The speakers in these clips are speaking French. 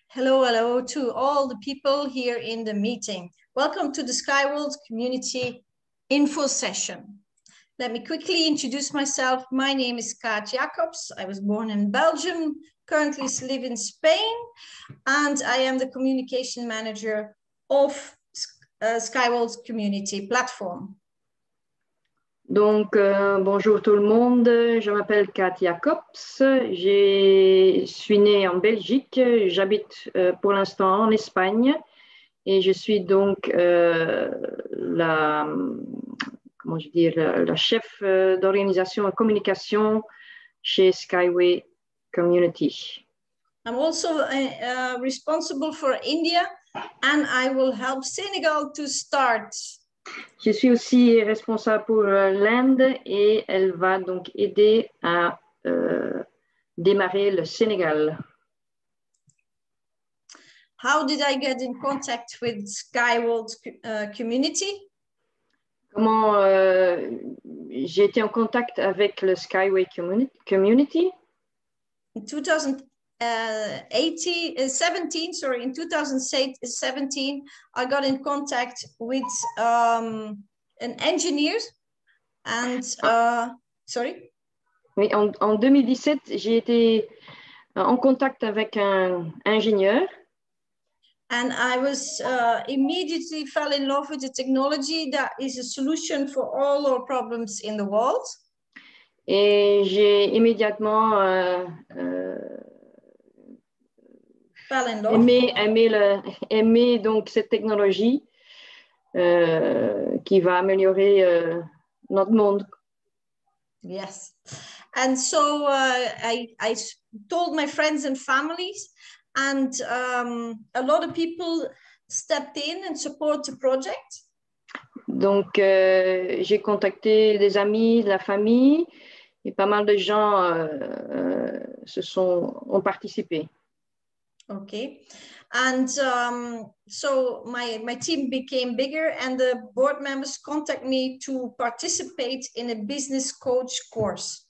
Hello to all the people here in the meeting. Welcome to the SkyWorld Community Info Session. Let me quickly introduce myself. My name is Kaat Jacobs. I was born in Belgium, currently live in Spain, and I am the communication manager of SkyWorld Community Platform. Donc, bonjour tout le monde, je m'appelle Kaat Jacobs, je suis née en Belgique, j'habite pour l'instant en Espagne et je suis donc la chef d'organisation et communication chez Skyway Community. I'm also responsible for India and I will help Senegal to start. Je suis aussi responsable pour l'Inde et elle va donc aider à démarrer le Sénégal. How did I get in contact with SkyWorld Community? Comment j'ai été en contact avec le Skyway Community? In 2017, I got in contact with an engineer and sorry. Oui, en 2017, j'ai été en contact avec un ingénieur. And I was immediately fell in love with the technology that is a solution for all our problems in the world. Et j'ai immédiatement aimé donc cette technologie qui va améliorer notre monde. Yes, and so I told my friends and families, and a lot of people stepped in and support the project. Donc j'ai contacté des amis, de la famille, et pas mal de gens ont participé. Okay, and so my team became bigger and the board members contact me to participate in a business coach course.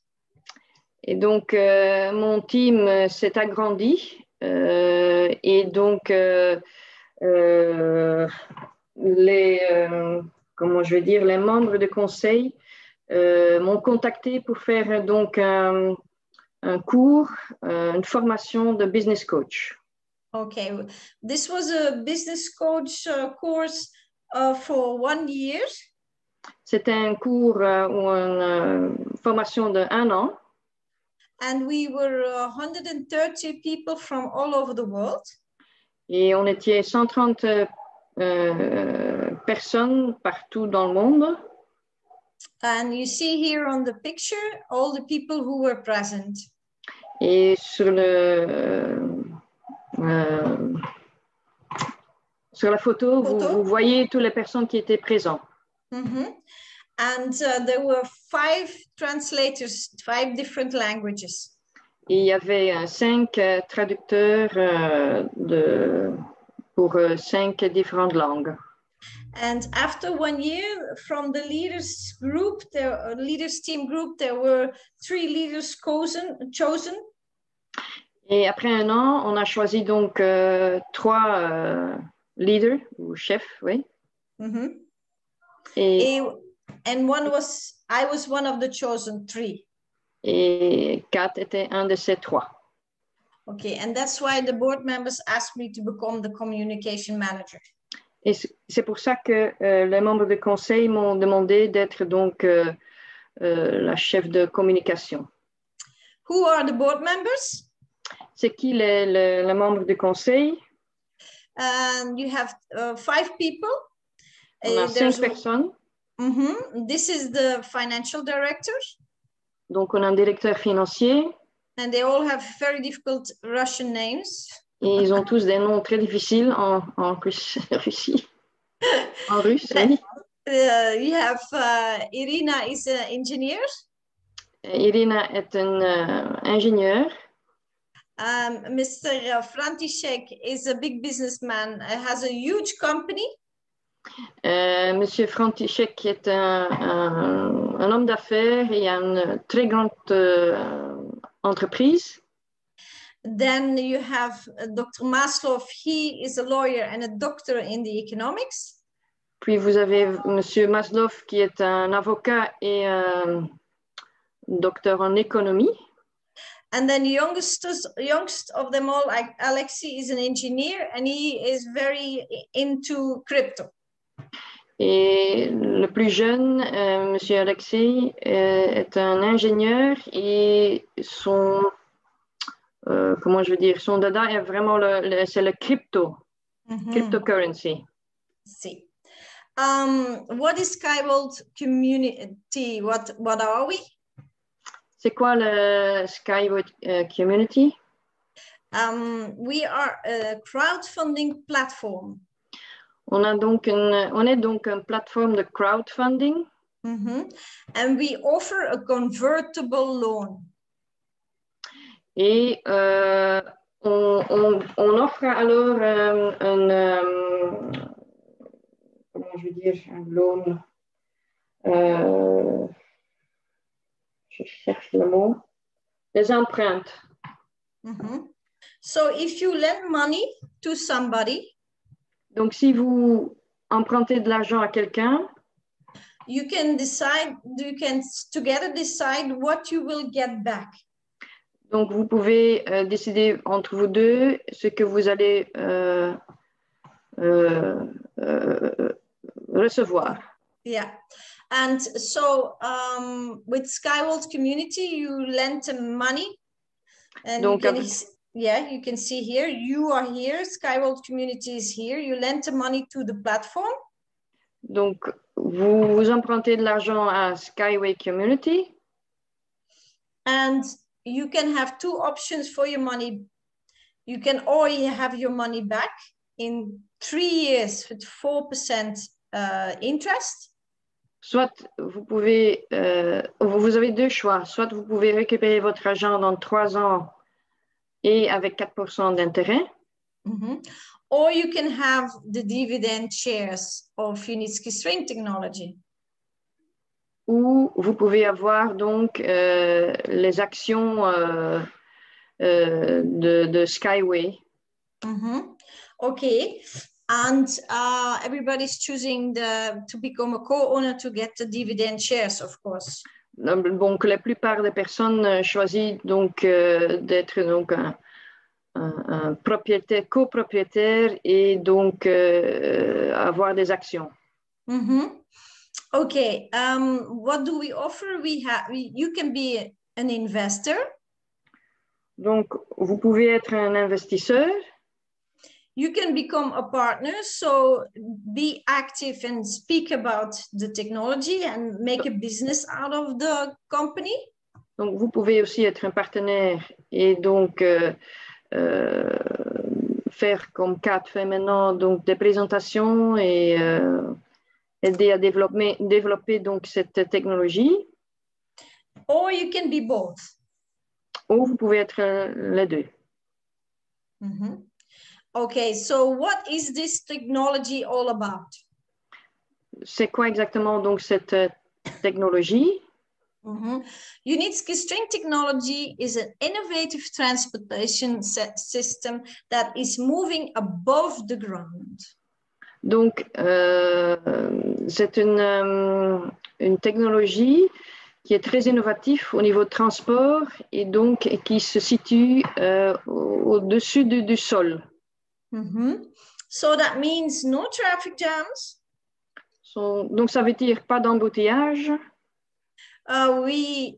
Et donc mon team s'est agrandi et donc les membres de conseil m'ont contacté pour faire donc un cours, une formation de business coach. Okay, this was a business coach course for 1 year. C'était un cours ou une formation de 1 an. And we were 130 people from all over the world. Et on était 130 personnes partout dans le monde. And you see here on the picture all the people who were present. Et sur la photo, vous voyez toutes les personnes qui étaient présentes. Mm-hmm. And there were 5 translators, 5 different languages. Et il y avait 5 traducteurs pour 5 différentes langues. And after 1 year, from the leaders team group, there were 3 leaders chosen. Et après 1 an, on a choisi donc 3 leaders ou chefs, oui. Mm-hmm. And I was one of the chosen 3. Et Kaat était un de ces 3. Okay, and that's why the board members asked me to become the communication manager. Et c'est pour ça que les membres du conseil m'ont demandé d'être donc la chef de communication. Who are the board members? C'est qui les membres du conseil? You have 5 people. On a 5 personnes. Mm-hmm. This is the financial director. Donc, on a un directeur financier. And they all have very difficult Russian names. Et ils ont tous des noms très difficiles en Russie. En russe, oui. You have Irina is an engineer. Irina est un ingénieur. Mr. František is a big businessman, has a huge company. Monsieur František est un homme d'affaires et a une très grande entreprise. Then you have Dr. Maslow. He is a lawyer and a doctor in the economics. Puis vous avez Monsieur Maslow qui est un avocat et un docteur en économie. And then the youngest of them all, like Alexei, is an engineer and he is very into crypto. Et le plus jeune, Monsieur Alexei, est un ingénieur et son, comment je veux dire, son dada est vraiment c'est le crypto, cryptocurrency. See. What is Skyworld Community? What are we? C'est quoi le Skyworld Community? We are a crowdfunding platform. On est donc une plateforme de crowdfunding. And we offer a convertible loan. Et on offre alors comment je veux dire, un loan. Je cherche le mot. Des empreintes. So if you lend money to somebody, donc si vous empruntez de l'argent à quelqu'un, you can together decide what you will get back. Donc vous pouvez décider entre vous deux ce que vous allez recevoir. Yeah. And so with Skyworld Community, you lend money. And donc, you can see here, you are here, Skyworld Community is here. You lend the money to the platform. Donc, vous empruntez de l'argent à Skyway Community. And you can have two options for your money. You can already have your money back in 3 years with 4% interest. Soit vous pouvez, vous avez deux choix. Soit vous pouvez récupérer votre argent dans 3 ans et avec 4% d'intérêt. Or you can have the dividend shares of Unitsky String Technology. Ou vous pouvez avoir donc les actions de Skyway. Okay. And everybody's choosing to become a co-owner to get the dividend shares, of course. Donc, la plupart des personnes choisissent donc d'être donc un propriétaire, copropriétaire et donc avoir des actions. Okay. What do we offer? You can be an investor. Donc, vous pouvez être un investisseur. You can become a partner, so be active and speak about the technology and make a business out of the company. Donc, vous pouvez aussi être un partenaire et donc faire comme Kat fait maintenant, donc des présentations et aider à développer donc cette technologie. Or you can be both. Ou vous pouvez être les deux. Okay, so what is this technology all about? C'est quoi exactement donc cette technologie? Unitsky String Technology is an innovative transportation system that is moving above the ground. Donc, c'est une technologie qui est très innovative au niveau de transport et donc qui se situe au-dessus du sol. So that means no traffic jams. Donc, ça veut dire pas d'embouteillage. We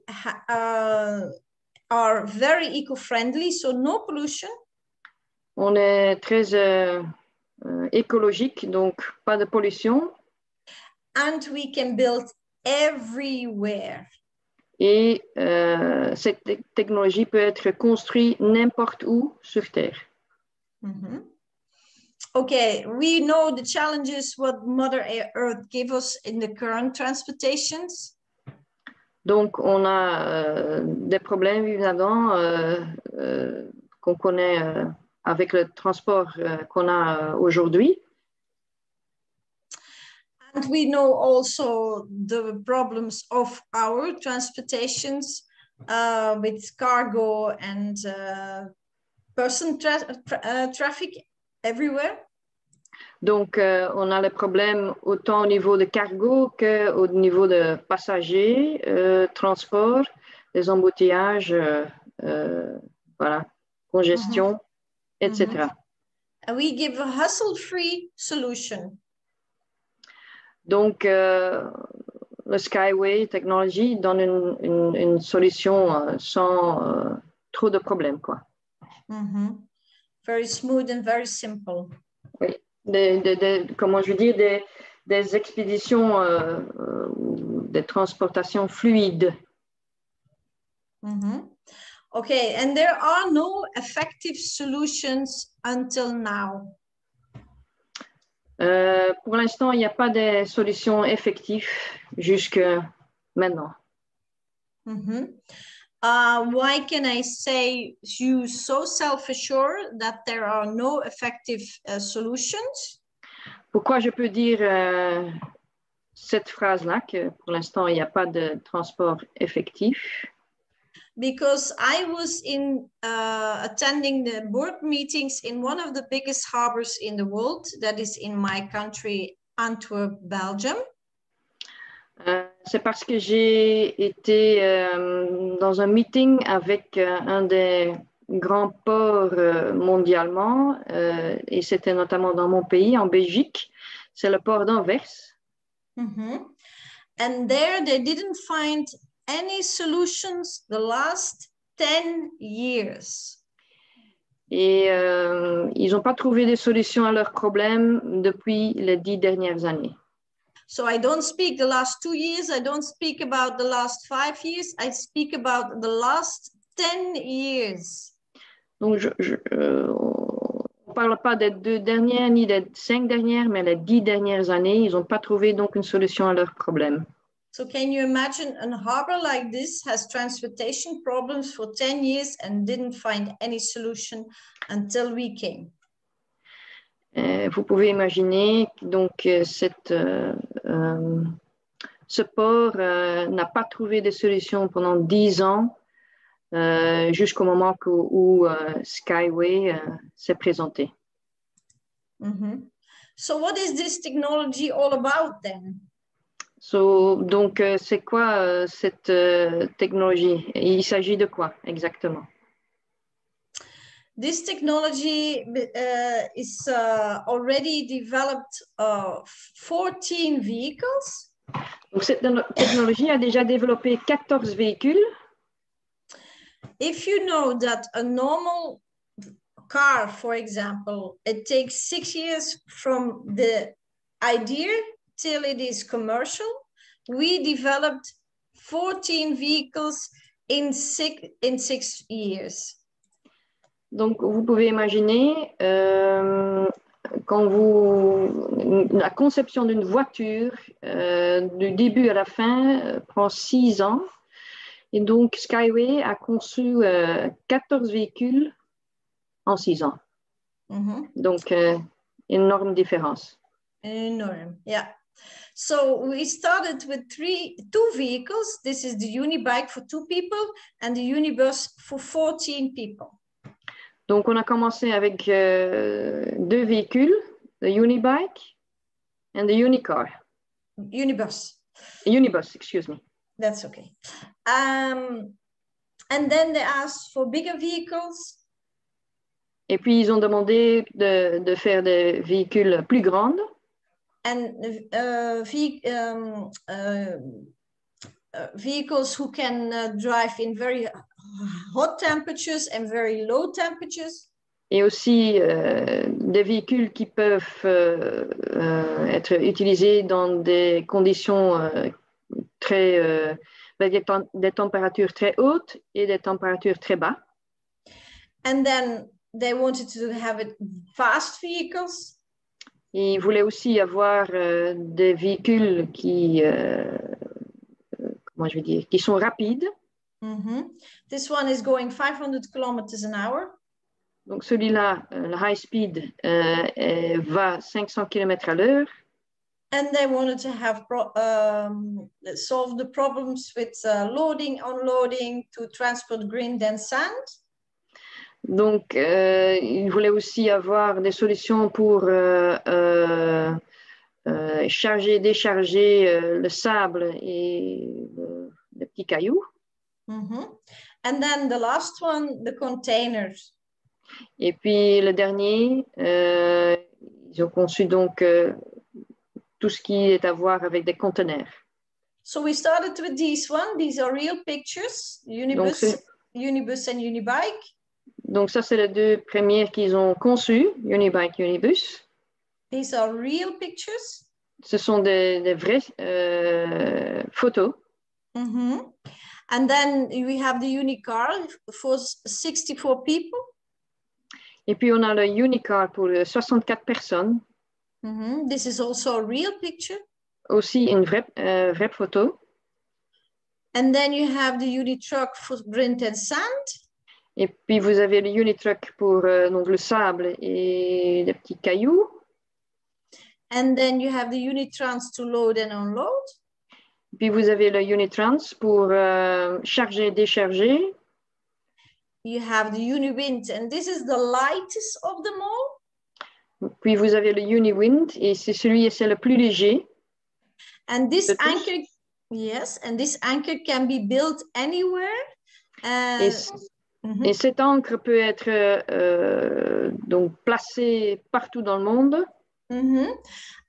are very eco-friendly, so no pollution. On est très écologique, donc pas de pollution. And we can build everywhere. Et cette technologie peut être construite n'importe où sur Terre. Okay, we know the challenges what Mother Earth gives us in the current transportations. Donc, on a des problèmes, évidemment, qu'on connaît avec le transport qu'on a aujourd'hui. And we know also the problems of our transportations with cargo and traffic everywhere. Donc, on a le problème autant au niveau de cargo qu'au niveau de passagers, transport, des embouteillages, voilà, congestion, etc. And we give a hassle-free solution. Donc, le Skyway Technology donne une solution sans trop de problèmes, quoi. Very smooth and very simple. Oui, comment je veux dire, des expéditions, des transportations fluides. Okay, and there are no effective solutions until now. Pour l'instant, il n'y a pas de solution effective jusque maintenant. Why can I say you so self-assured that there are no effective solutions? Pourquoi je peux dire cette phrase-là, que pour l'instant, il n'y a pas de transport effectif? Because I was attending the board meetings in one of the biggest harbors in the world, that is in my country, Antwerp, Belgium. C'est parce que j'ai été dans un meeting avec un des grands ports mondialement, et c'était notamment dans mon pays, en Belgique. C'est le port d'Anvers. And there they didn't find any solutions the last 10 years. Et ils n'ont pas trouvé de solution à leurs problèmes depuis les 10 dernières années. So I don't speak the last 2 years, I don't speak about the last 5 years, I speak about the last 10 years. Donc, on ne parle pas des 2 dernières ni des 5 dernières, mais les 10 dernières années, ils n'ont pas trouvé donc une solution à leurs problèmes. So can you imagine a harbor like this has transportation problems for 10 years and didn't find any solution until we came? Vous pouvez imaginer donc ce port n'a pas trouvé de solution pendant 10 ans jusqu'au moment où Skyway s'est présenté. So what is this technology all about then? Donc, c'est quoi cette technologie? Il s'agit de quoi exactement? This technology is already developed 14 vehicles. Donc, cette technologie a déjà développé 14 véhicules. If you know that a normal car, for example, it takes 6 years from the idea till it is commercial, we developed 14 vehicles in 6 years. Donc, vous pouvez imaginer la conception d'une voiture du début à la fin prend 6 ans. Et donc, Skyway a conçu 14 véhicules en 6 ans. Donc, énorme différence. Enormous, yeah. So we started with 2 vehicles. This is the Unibike for 2 people and the Unibus for 14 people. Donc, on a commencé avec 2 véhicules, the Unibike and the Unicar. Unibus. Unibus, excuse me. That's okay. And then they asked for bigger vehicles. Et puis, ils ont demandé de faire des véhicules plus grands. And vehicles who can drive in very hot temperatures and very low temperatures. Et aussi des véhicules qui peuvent être utilisés dans des conditions des températures très hautes et des températures très basses. And then they wanted to have it fast vehicles. Et ils voulaient aussi avoir des véhicules qui sont rapides. This one is going 500 kilometers an hour. Donc celui-là, le high speed, va 500 km à l'heure. And they wanted to have solve the problems with loading, unloading, to transport green dense sand. Donc, il voulait aussi avoir des solutions pour charger, décharger le sable et les petits cailloux. And then the last one, the containers. Et puis le dernier, ils ont conçu donc tout ce qui est à voir avec des conteneurs. So we started with these one. These are real pictures, Unibus and Unibike. Donc ça, c'est les deux premières qu'ils ont conçues, Unibike, Unibus. These are real pictures. Ce sont des vraies photos. And then we have the Unicar for 64 people. Et puis on a le Unicar pour 64 personnes. This is also a real picture. Aussi une vraie photo. And then you have the Unitruck for grit and sand. Et puis vous avez le Unitruck pour donc le sable et les petits cailloux. And then you have the Unitrans to load and unload. Puis vous avez le Unitrans pour charger et décharger. You have the Uniwind, and this is the lightest of them all. Puis vous avez le Uniwind, et c'est le plus léger. And this anchor, yes, and this anchor can be built anywhere. Et cette ancre peut être donc placée partout dans le monde.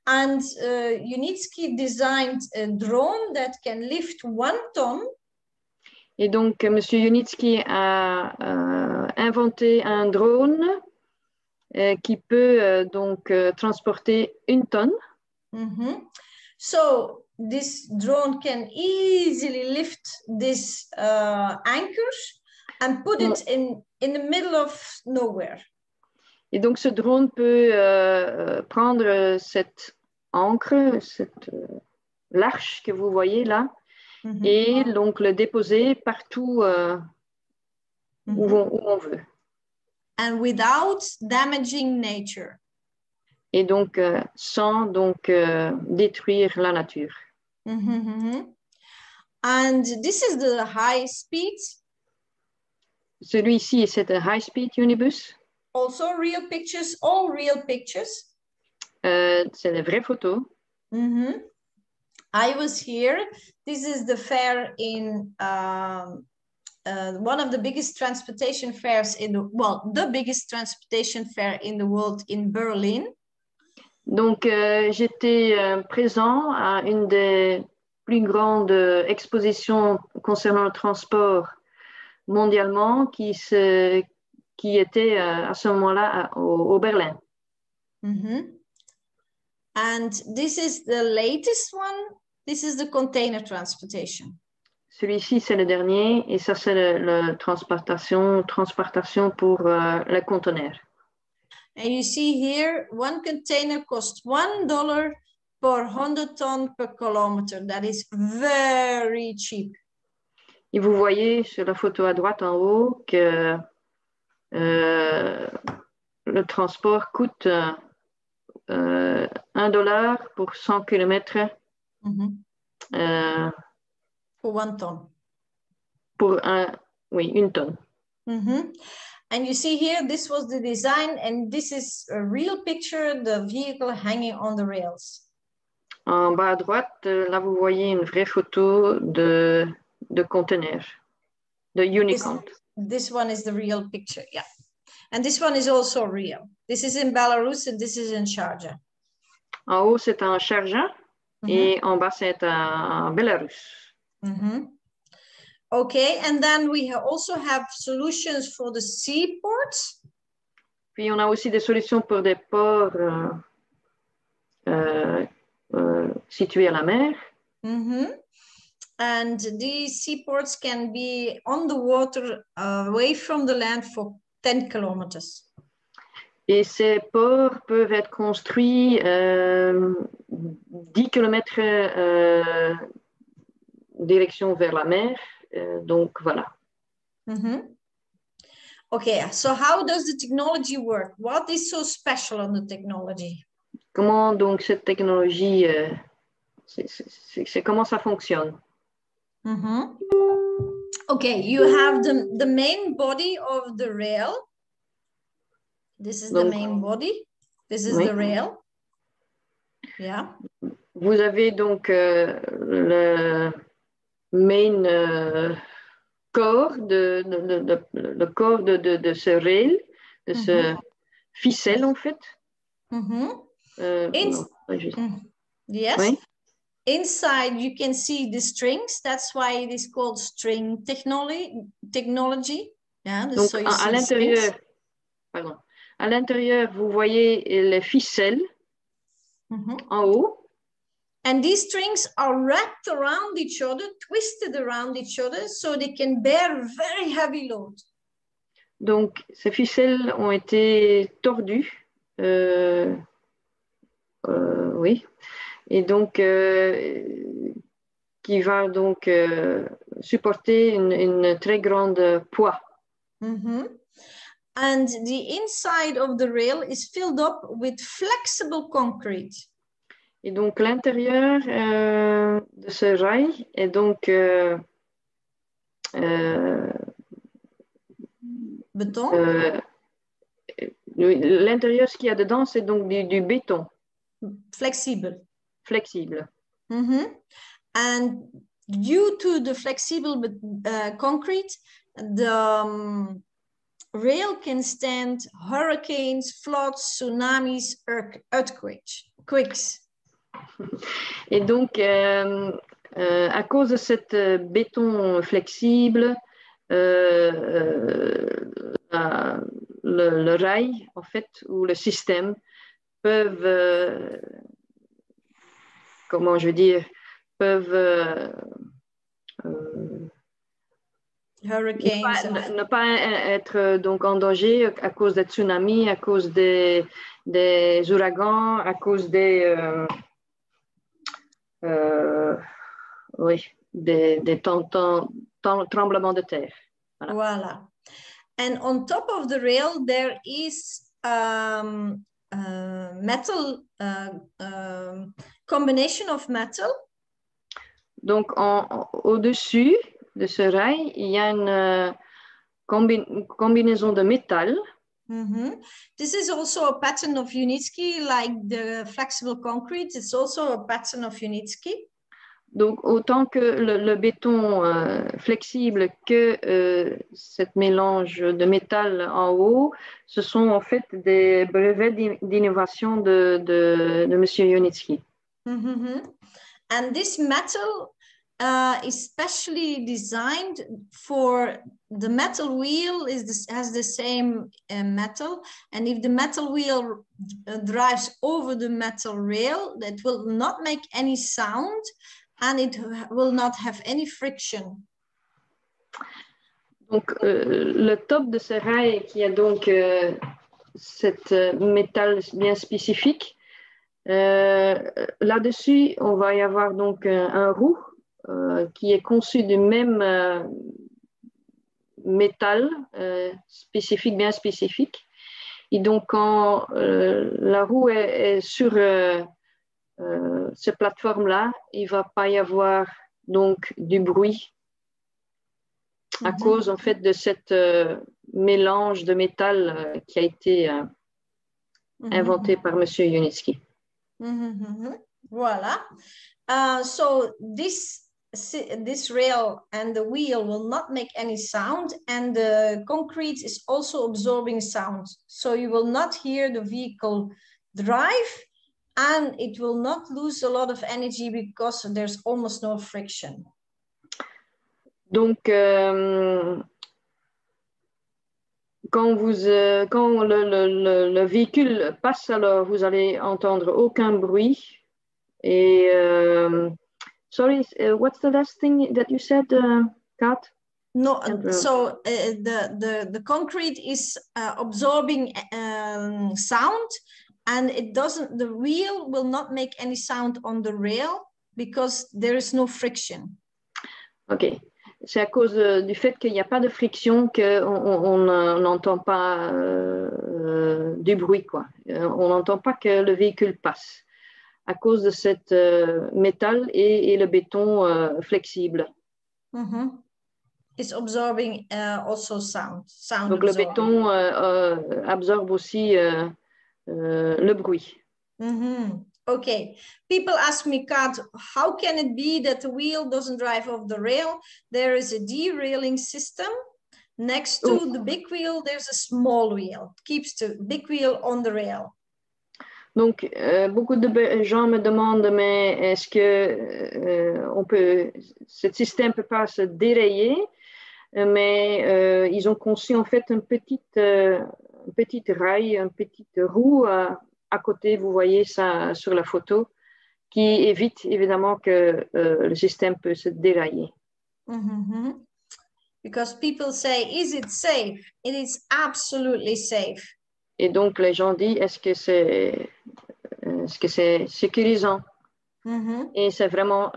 And Unitsky designed a drone that can lift 1 ton. Et donc, M. Unitsky a inventé un drone qui peut donc transporter 1 tonne. So this drone can easily lift this anchors and put it in the middle of nowhere. Et donc, ce drone peut prendre cette ancre, cette l'arche que vous voyez là, et donc le déposer partout où on veut. And without damaging nature. Et donc sans donc détruire la nature. And this is the high speed. Celui-ci, c'est un high speed Unibus. Also real pictures, all real pictures. C'est des vraies photos. I was here. This is the fair in one of the biggest transportation fairs in the biggest transportation fair in the world in Berlin. Donc j'étais présent à une des plus grandes expositions concernant le transport mondialement qui était à ce moment-là au Berlin. And this is the latest one. This is the container transportation. Celui-ci, c'est le dernier, et ça, c'est la transportation pour les conteneurs. And you see here, one container costs $1 per 100 tonnes per kilometer. That is very cheap. Et vous voyez sur la photo à droite en haut que le transport coûte $1 pour 100 km. For 1 tonne. Pour 1 tonne. And you see here, this was the design, and this is a real picture, the vehicle hanging on the rails. En bas à droite, là, vous voyez une vraie photo de conteneur, de Unicont. This one is the real picture, yeah. And this one is also real. This is in Belarus, and this is in Sharjah. En haut, c'est en Sharjah, et en bas, c'est en Belarus. Okay, and then we also have solutions for the seaports. Puis on a aussi des solutions pour des ports situés à la mer. And these seaports can be on the water away from the land for 10 kilometers. Et ces ports peuvent être construits 10 km direction vers la mer. Donc, voilà. Okay, so how does the technology work? What is so special on the technology? Comment donc cette technologie, comment ça fonctionne? Okay, you have the main body of the rail. This is Donc, the main body. This is oui. the rail. Yeah. Vous avez donc le main corps le corps de ce rail, de ce ficelle en fait. Non, pas juste. Yes. Oui. Inside, you can see the strings. That's why it is called string technology. Yeah, Donc, so à l'intérieur, pardon, à l'intérieur, vous voyez les ficelles en haut. And these strings are wrapped around each other, twisted around each other, so they can bear very heavy load. Donc, ces ficelles ont été tordues. Oui. Et donc, qui va donc supporter une très grande poids. And the inside of the rail is filled up with flexible concrete. Et donc, l'intérieur de ce rail est donc béton. L'intérieur, ce qu'il y a dedans, c'est donc du béton. Flexible. Flexible. And due to the flexible concrete, the rail can stand hurricanes, floods, tsunamis, earthquakes. Et donc, à cause de cet béton flexible, le rail, en fait, ou le système peuvent, comment je veux dire, peuvent ne pas être donc en danger à cause des tsunamis, à cause des ouragans, à cause des tremblements de terre. Voilà. And on top of the rail, there is metal, combination of metal. Donc, au-dessus de ce rail, il y a une combinaison de métal. This is also a pattern of Unitsky, like the flexible concrete. It's also a pattern of Unitsky. Donc, autant que le béton flexible que cette mélange de métal en haut, ce sont en fait des brevets d'innovation de M. Unitsky. And this metal is specially designed for the metal wheel has the same metal, and if the metal wheel drives over the metal rail, that will not make any sound and it will not have any friction. Donc le top de ce rail qui a donc cette métal bien spécifique, là-dessus on va y avoir donc un roue qui est conçu du même métal spécifique, bien spécifique. Et donc, quand la roue est sur cette plateforme-là, il ne va pas y avoir donc du bruit à cause en fait de cette mélange de métal qui a été inventé par M. Unitsky. Voilà. So this rail and the wheel will not make any sound, and the concrete is also absorbing sound. So you will not hear the vehicle drive, and it will not lose a lot of energy because there's almost no friction. Donc, quand le véhicule passe, alors vous allez entendre aucun bruit. Et sorry, what's the last thing that you said, Kat? No, so the concrete is absorbing sound, and the wheel will not make any sound on the rail because there is no friction. Ok, c'est à cause du fait qu'il n'y a pas de friction qu'on n'entend pas du bruit, quoi. On n'entend pas que le véhicule passe à cause de cette métal et le béton flexible. is absorbing also sound. Donc le béton absorbe aussi le bruit. Okay, people ask me, Kat, how can it be that the wheel doesn't drive off the rail? There is a derailing system. Next to the big wheel, there's a small wheel. It keeps the big wheel on the rail. Donc, beaucoup de gens me demandent, mais est-ce que ce système peut pas se dérailler? Mais ils ont conçu en fait une petite rail, une petite roue à côté, vous voyez ça sur la photo, qui évite évidemment que le système peut se dérailler. Because people say, is it safe? It is absolutely safe. Et donc les gens disent, est-ce que c'est sécurisant? Et c'est vraiment,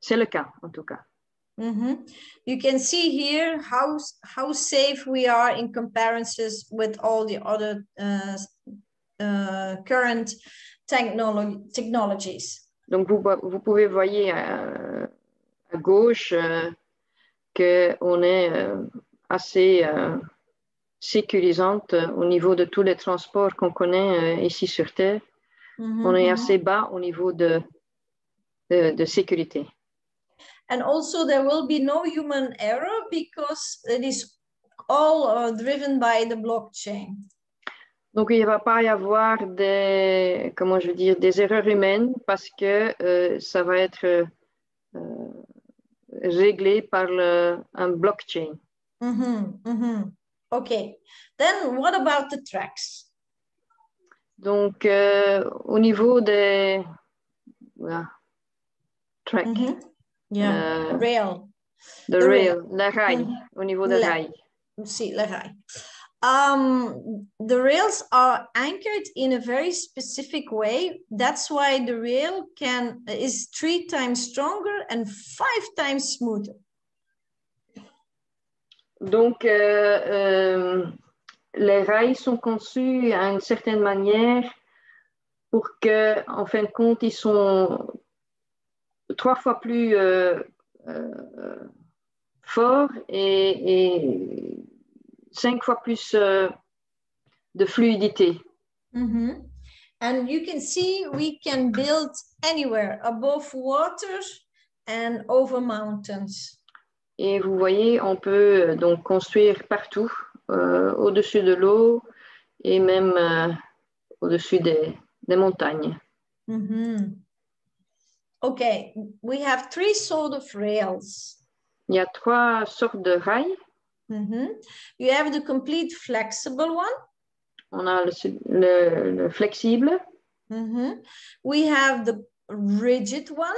c'est le cas en tout cas. You can see here how safe we are in comparisons with all the other current technologies. Donc vous pouvez voir à gauche qu'on est assez sécurisante au niveau de tous les transports qu'on connaît ici sur Terre. On est assez bas au niveau de sécurité. And also there will be no human error because it is all driven by the blockchain. Donc il ne va pas y avoir des erreurs humaines parce que ça va être réglé par un blockchain. Okay, then what about the tracks? Donc au niveau des tracks. Rail. The rail, la rail, au niveau de rail. Si, la rail. The rails are anchored in a very specific way. That's why the rail is 3 times stronger and 5 times smoother. Donc, les rails sont conçus à une certaine manière pour que, en fin de compte, ils sont 3 fois plus forts et 5 fois plus de fluidité. And you can see we can build anywhere, above water and over mountains. Et vous voyez, on peut donc construire partout, au-dessus de l'eau et même au-dessus des montagnes. Okay, we have 3 sorts of rails. Il y a 3 sortes de rails. You have the complete flexible one. On a le flexible. We have the rigid one.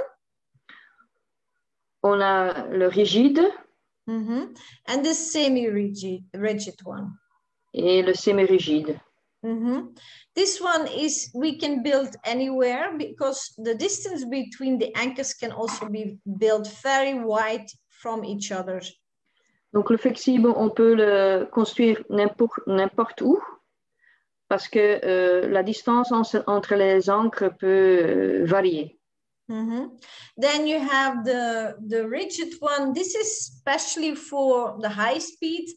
On a le rigide. And the semi-rigid one. Et le semi-rigide. This one we can build anywhere because the distance between the anchors can also be built very wide from each other. Donc le flexible, on peut le construire n'importe où parce que la distance entre les ancres peut varier. Then you have the rigid one. This is especially for the high speed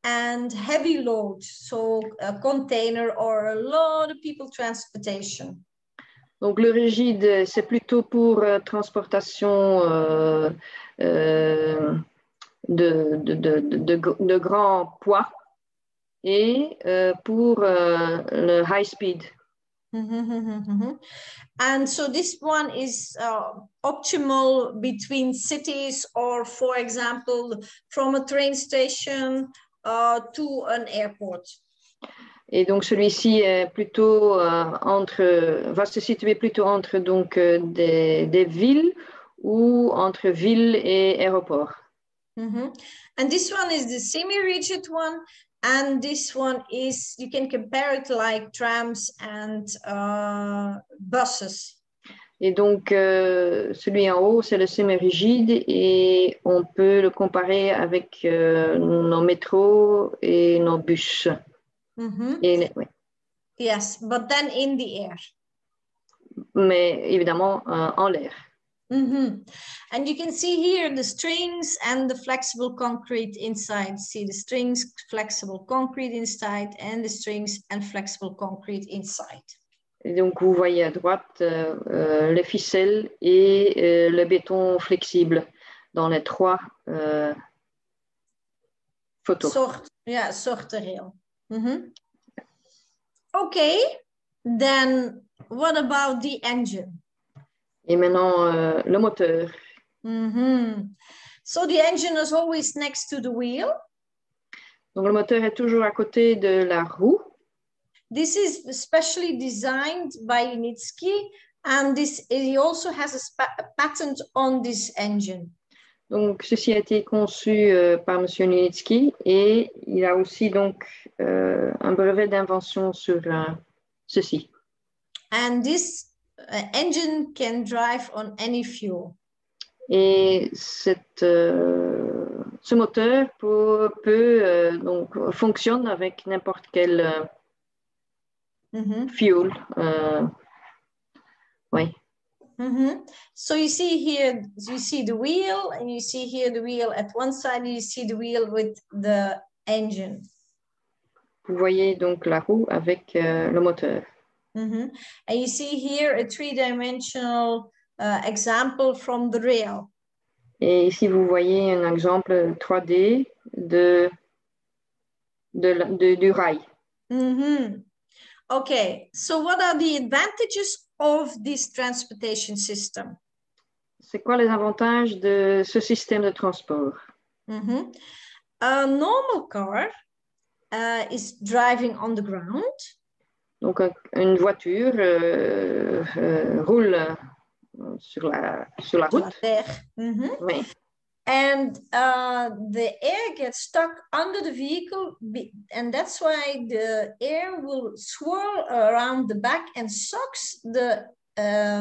and heavy load, so a container or a lot of people transportation. Donc le rigide, c'est plutôt pour transportation de grands poids et pour le high speed. And so this one is optimal between cities or, for example, from a train station to an airport. Et donc celui-ci est plutôt va se situer plutôt entre donc des villes ou entre villes et aéroports. And this one is the semi-rigid one, and this one is, you can compare it like trams and buses. Et donc celui en haut c'est le semi-rigide et on peut le comparer avec nos métros et nos bus. Yes, but then in the air. Mais évidemment en l'air. And you can see here the strings and the flexible concrete inside. See the strings, flexible concrete inside, and the strings and flexible concrete inside. Et donc, vous voyez à droite les ficelles et le béton flexible dans les trois photos. Soorten rail. Okay, then what about the engine? Et maintenant, le moteur. So the engine is always next to the wheel. Donc, le moteur est toujours à côté de la roue. This is specially designed by Unitsky, and he also has a patent on this engine. Donc, ceci a été conçu par M. Unitsky et il a aussi donc un brevet d'invention sur ceci. And this engine can drive on any fuel. Et ce moteur fonctionne avec n'importe quel fuel. Oui. So you see here, you see the wheel, and you see here the wheel at one side, and you see the wheel with the engine. Vous voyez donc la roue avec le moteur. And you see here a three-dimensional example from the rail. Et ici, vous voyez un exemple 3D du rail. Okay, so what are the advantages of this transportation system? C'est quoi les avantages de ce système de transport? A normal car is driving on the ground. Donc, une voiture roule sur la route. La terre. Oui. And the air gets stuck under the vehicle, and that's why the air will swirl around the back and sucks the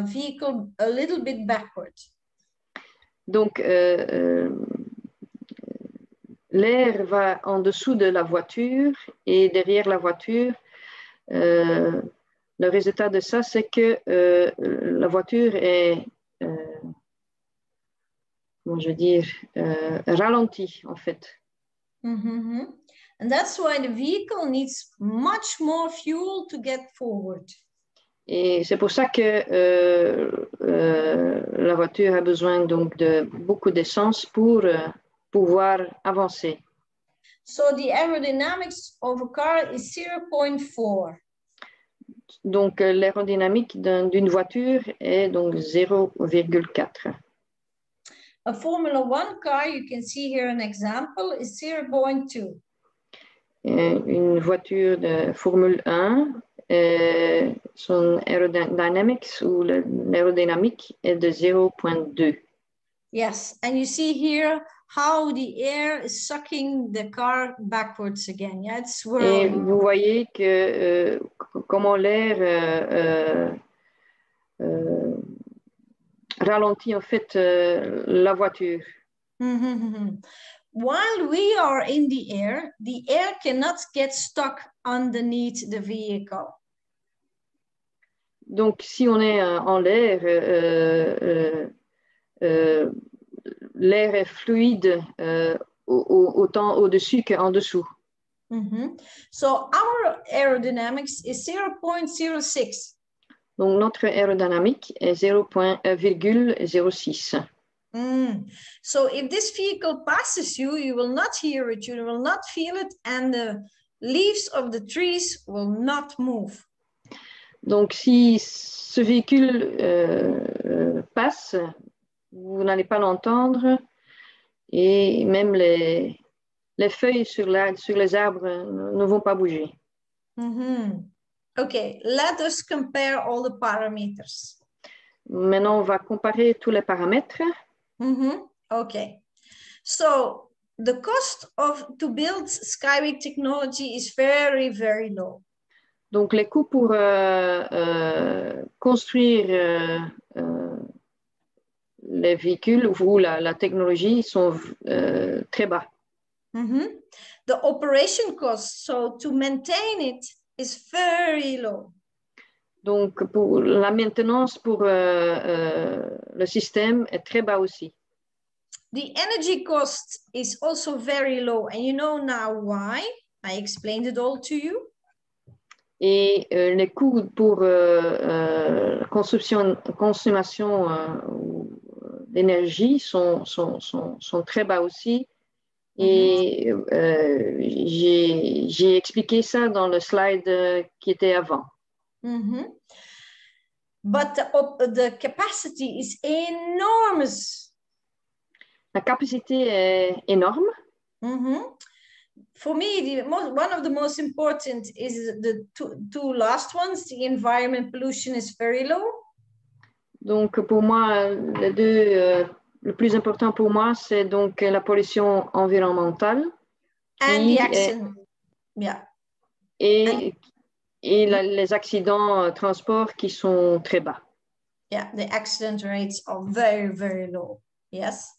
vehicle a little bit backward. Donc, l'air va en dessous de la voiture et derrière la voiture, le résultat de ça, c'est que la voiture est, comment je veux dire, ralentie en fait. And that's why the vehicle needs much more fuel to get forward. Et c'est pour ça que la voiture a besoin donc de beaucoup d'essence pour pouvoir avancer. So the aerodynamics of a car is 0.4. Donc l'aérodynamique d'une voiture est donc 0,4. A Formula One car, you can see here an example, is 0.2. Une voiture de Formule 1, son aerodynamics ou l'aérodynamique est de 0,2. Yes, and you see here how the air is sucking the car backwards again. Yeah, it's swirling. Et vous voyez que comment l'air ralentit en fait la voiture. While we are in the air cannot get stuck underneath the vehicle. Donc, si on est en l'air, l'air est fluide autant au-dessus qu'en dessous. So our aerodynamics is 0.06. Donc, notre aérodynamique est 0,06. So if this vehicle passes you, you will not hear it, you will not feel it, and the leaves of the trees will not move. Donc, si ce véhicule passe, vous n'allez pas l'entendre et même les feuilles sur les arbres ne vont pas bouger. Okay, let us compare all the parameters. Maintenant, on va comparer tous les paramètres. Okay, so the cost to build Skyway technology is very, very low. Donc, les coûts pour construire les véhicules ou la technologie sont très bas. The operation cost, so to maintain it, is very low. Donc, pour la maintenance pour le système est très bas aussi. The energy cost is also very low, and you know now why. I explained it all to you. Et les coûts pour consommation d'énergie sont très bas aussi. Et j'ai expliqué ça dans le slide qui était avant. But the capacity is enormous. La capacité est énorme. For me, one of the most important is the two last ones. The environment pollution is very low. Donc, pour moi, les deux, le plus important pour moi, c'est donc la pollution environnementale. And the accident, yeah. Et les accidents transport qui sont très bas. Yeah, the accident rates are very, very low. Yes.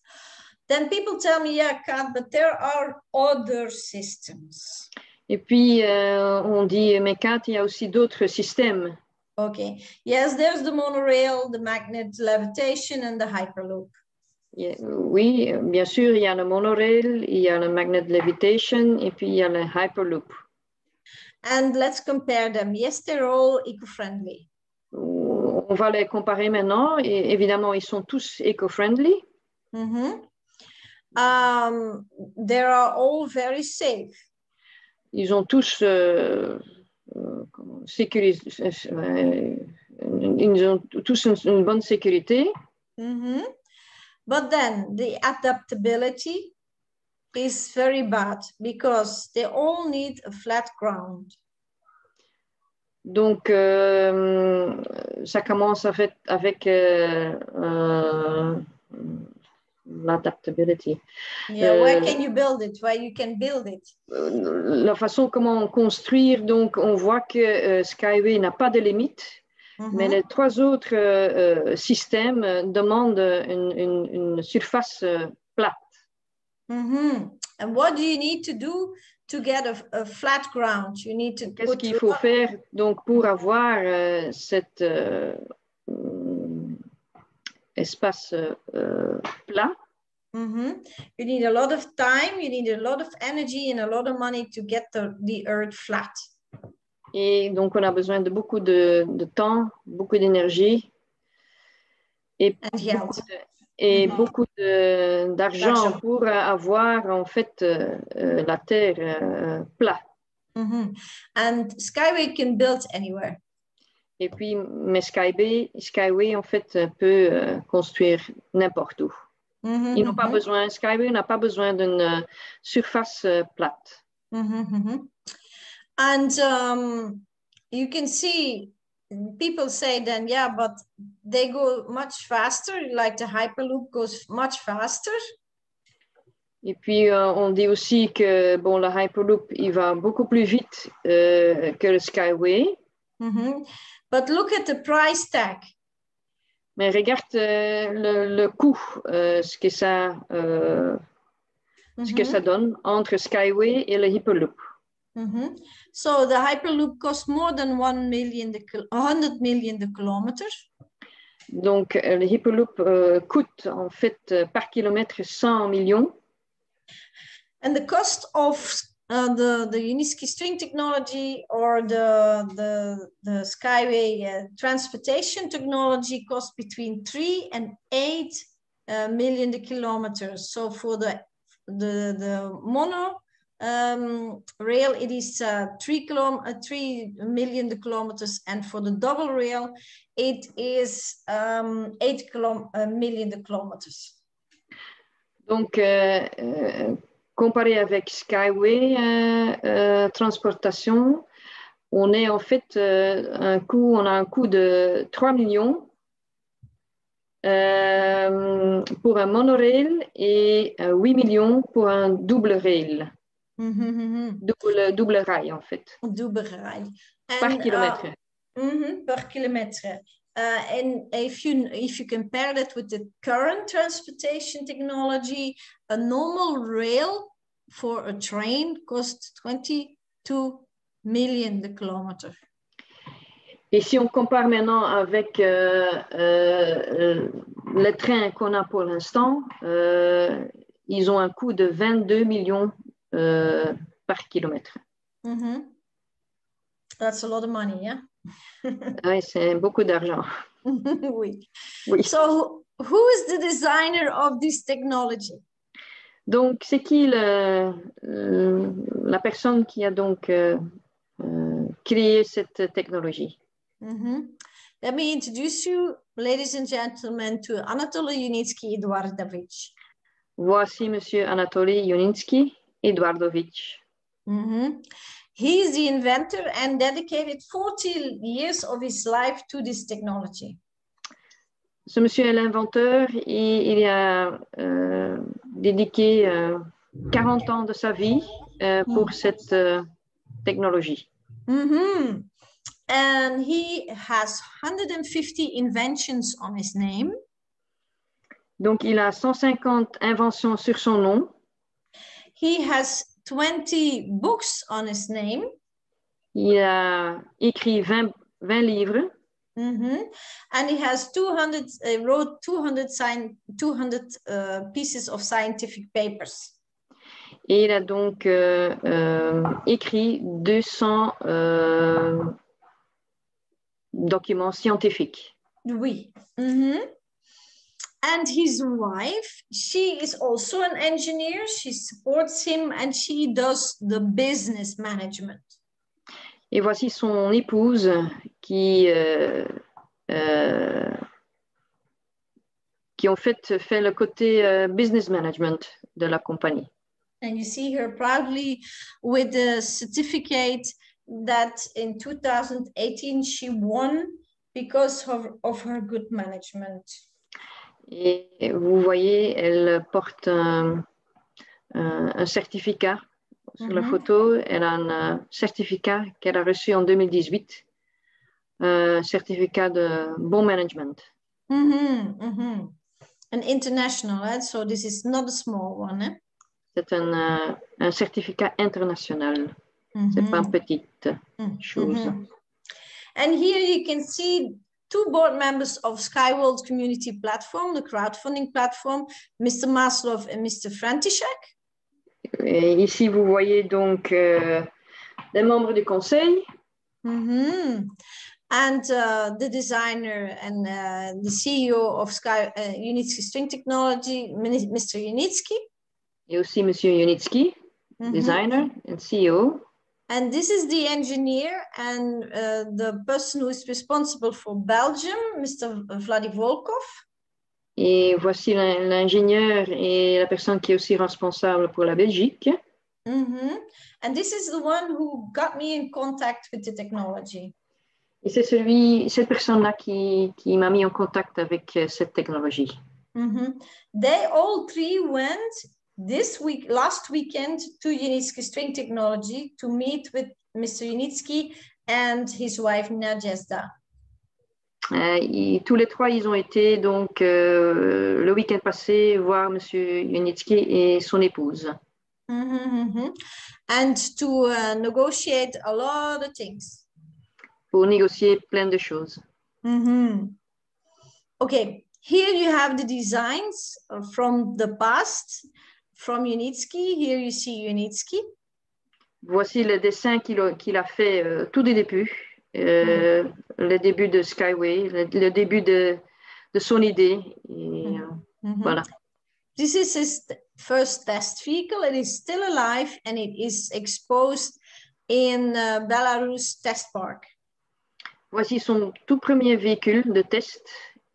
Then people tell me, yeah, Kat, but there are other systems. Et puis, on dit, mais Kat, il y a aussi d'autres systèmes. Okay. Yes, there's the monorail, the magnet levitation, and the hyperloop. Yeah, oui, bien sûr, il y a le monorail, il y a le magnet levitation, et puis il y a le hyperloop. And let's compare them. Yes, they're all eco-friendly. On va les comparer maintenant, et évidemment, ils sont tous éco-friendly. They are all very safe. Ils ont tous ils ont tous une bonne sécurité. But then the adaptability is very bad because they all need a flat ground. Donc, ça commence avec l'adaptability. Yeah, where can you build it? Where you can build it? La façon comment construire, donc on voit que Skyway n'a pas de limite, mais les trois autres systèmes demandent une surface plate. And what do you need to do to get a flat ground? You need to. Qu'est-ce qu'il faut faire donc pour avoir cet espace plat? You need a lot of time, you need a lot of energy and a lot of money to get the earth flat. Et donc on a besoin de beaucoup de temps, beaucoup d'énergie et beaucoup d'argent pour avoir en fait la terre plat. And Skyway can build anywhere. Et puis, mais Skyway en fait peut construire n'importe où. Ils n'ont pas besoin, Skyway n'a pas besoin d'une surface plate. And you can see people say then, yeah, but they go much faster, like the Hyperloop goes much faster. Et puis, on dit aussi que bon, le Hyperloop, il va beaucoup plus vite que le Skyway. But look at the price tag. Mais regarde le coût, ce que ça donne entre Skyway et le Hyperloop. So the Hyperloop costs more than 100 million the kilometers. Donc, le Hyperloop coûte en fait par kilomètre 100 millions. And the cost of the Uniski string technology or the Skyway transportation technology costs between 3 and 8 million the kilometers. So for the mono rail, it is 3 million the kilometers, and for the double rail, it is 8 million the kilometers. Donc, comparé avec Skyway transportation, on est en fait on a un coût de 3 millions pour un monorail et 8 millions pour un double rail. Double rail en fait. Double rail. Par kilomètre. Per kilometer. And if you compare that with the current transportation technology, a normal rail for a train costs 22 million the kilometer. Et si on compare maintenant avec les trains qu'on a pour l'instant, ils ont un coût de 22 millions par kilomètre. Mm-hmm. That's a lot of money, yeah? Oui, c'est beaucoup d'argent. Oui. Oui. So, who is the designer of this technology? Donc, c'est qui la personne qui a donc créé cette technologie? Mm-hmm. Let me introduce you, ladies and gentlemen, to Anatoly Yunitsky Eduardovich. Voici Monsieur Anatoly Yunitsky Eduardovich. Mm-hmm. He is the inventor and dedicated 40 years of his life to this technology. Ce monsieur est l'inventeur et il a dédié 40 ans de sa vie pour cette technologie. Mm-hmm. And he has 150 inventions on his name. Donc, il a 150 inventions sur son nom. He has 20 books on his name. Il a écrit 20 livres. Mm-hmm. And he has 200, wrote 200 pieces of scientific papers. Et il a donc écrit 200 documents scientifiques. Oui. Mm-hmm. And his wife, she is also an engineer. She supports him and she does the business management. Et voici son épouse qui en fait fait le côté business management de la compagnie. And you see her proudly with the certificate that in 2018 she won because of her good management. Et vous voyez, elle porte un certificat sur la photo. Elle a un certificat qu'elle a reçu en 2018, un certificat de bon management. An international, right? So this is not a small one. Eh? C'est un certificat international. C'est pas une petite chose. And here you can see two board members of Skyworld Community Platform, the crowdfunding platform, Mr. Maslov and Mr. František. Et ici, vous voyez donc les membres du conseil. And the designer and the CEO of Yunitsky String Technology, Mr. Yunitsky. Et aussi Monsieur Yunitsky, designer and CEO. And this is the engineer and the person who is responsible for Belgium, Mr. Vladi Volkov. Et voici l'ingénieur et la personne qui est aussi responsable pour la Belgique. And this is the one who got me in contact with the technology. Et c'est cette personne-là qui m'a mis en contact avec cette technologie. They all three went last weekend to Yunitsky String Technology to meet with Mr. Yunitsky and his wife Nadezhda. Tous les trois, ils ont été donc le week-end passé voir Monsieur Yunitsky et son épouse. And to negotiate a lot of things. Pour négocier plein de choses. Okay, here you have the designs from the past, from Yunitsky. Here you see Yunitsky. Voici le dessin qu'il a fait tout du début, le début de Skyway, le début de son idée. Et, voilà. This is his first test vehicle. It is still alive and it is exposed in Belarus Test Park. Voici son tout premier véhicule de test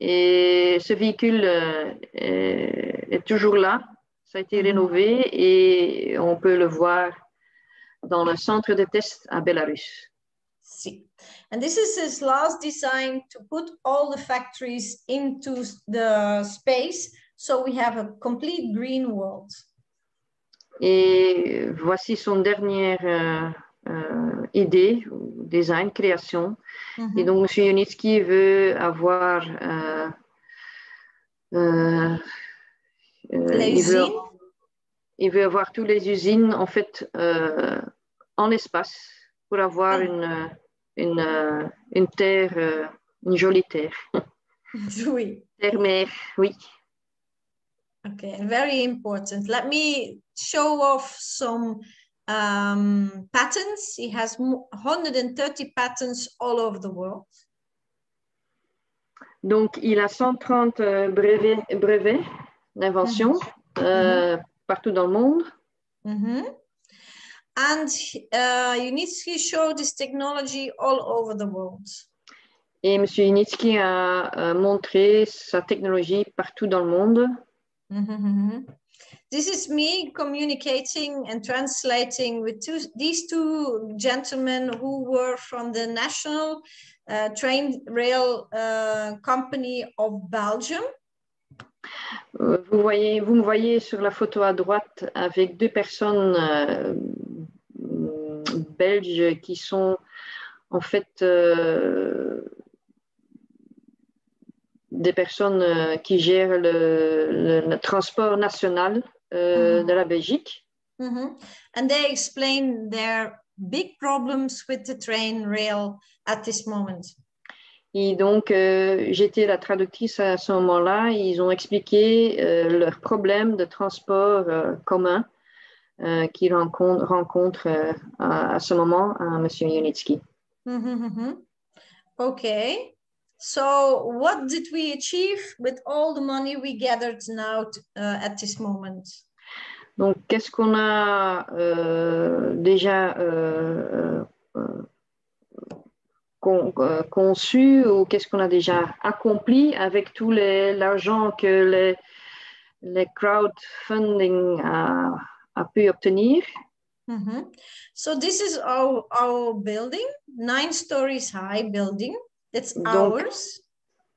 et ce véhicule est toujours là. Ça a été rénové et on peut le voir dans le centre de test à Belarus. See. And this is his last design to put all the factories into the space, so we have a complete green world. Et voici son dernière idée, design, création. Et donc, M. Yunitsky veut avoir il veut avoir toutes les usines en fait en espace pour avoir une terre, une jolie terre. Oui. Terre-mer, oui. Okay, very important. Let me show off some patents. He has 130 patents all over the world. Donc, il a 130 brevets d'invention partout dans le monde. And Yunitsky showed this technology all over the world. Et M. Yunitsky a montré sa technologie partout dans le monde. This is me communicating and translating with these two gentlemen who were from the National Train Rail Company of Belgium. Vous me voyez sur la photo à droite avec deux personnes belges qui sont en fait des personnes qui gèrent le transport national de la Belgique. And they explain their big problems with the train rail at this moment. Et donc, j'étais la traductrice à ce moment-là. Ils ont expliqué leurs problèmes de transport commun qu'ils rencontrent à ce moment à M. Yunitsky. Okay. So what did we achieve with all the money we gathered now at this moment? Donc, qu'est-ce qu'on a déjà conçu ou qu'est-ce qu'on a déjà accompli avec tout l'argent que les crowdfunding a pu obtenir? So this is our building, 9 stories high building. It's ours.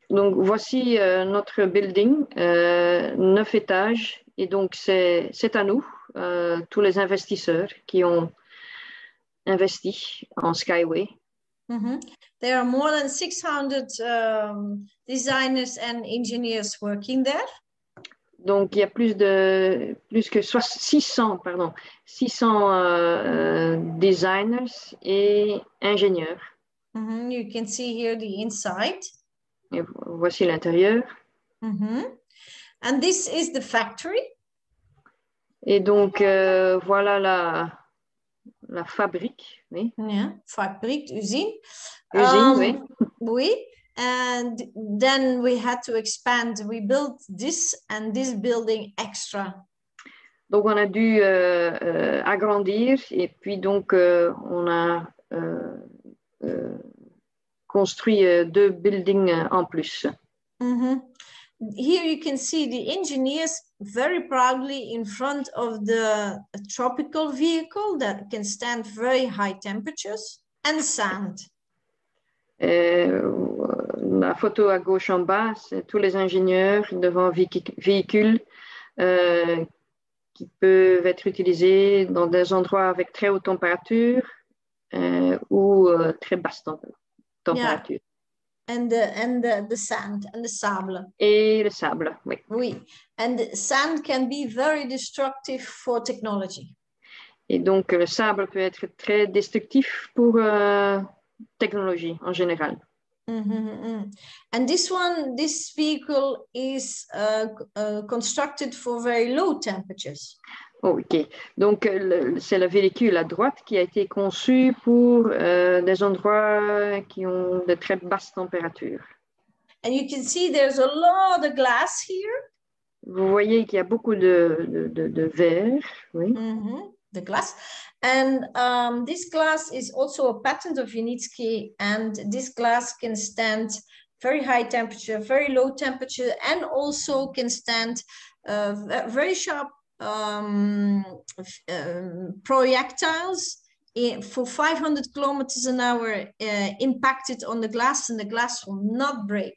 Donc, voici notre building, 9 étages. Et donc, c'est à nous, tous les investisseurs qui ont investi en Skyway. There are more than 600 designers and engineers working there. Donc, il y a plus que 600 designers et ingénieurs. You can see here the inside. Et voici l'intérieur. And this is the factory. Et donc, voilà la fabrique. Oui. Yeah, fabriek, usine. Usine, oui. Oui. And then we had to expand. We built this and this building extra. Donc, on a dû agrandir et puis donc on a construit 2 buildings en plus. Here you can see the engineers very proudly in front of the tropical vehicle that can stand very high temperatures and sand. La photo à gauche en bas, c'est tous les ingénieurs devant véhicules qui peuvent être utilisés dans des endroits avec très haute température ou très basse température. Yeah. And the sand and the sable. Et le sable, oui. Oui. And the sand can be very destructive for technology. Et donc, le sable peut être très destructif pour technologie en général. And this vehicle is constructed for very low temperatures. Oh, ok. Donc, c'est le véhicule à droite qui a été conçu pour des endroits qui ont de très basses températures. And you can see there's a lot of glass here. Vous voyez qu'il y a beaucoup de verre, oui. The glass. And this glass is also a patent of Yunitsky, and this glass can stand very high temperature, very low temperature, and also can stand very sharp projectiles for 500 kilometers an hour impacted on the glass, and the glass will not break.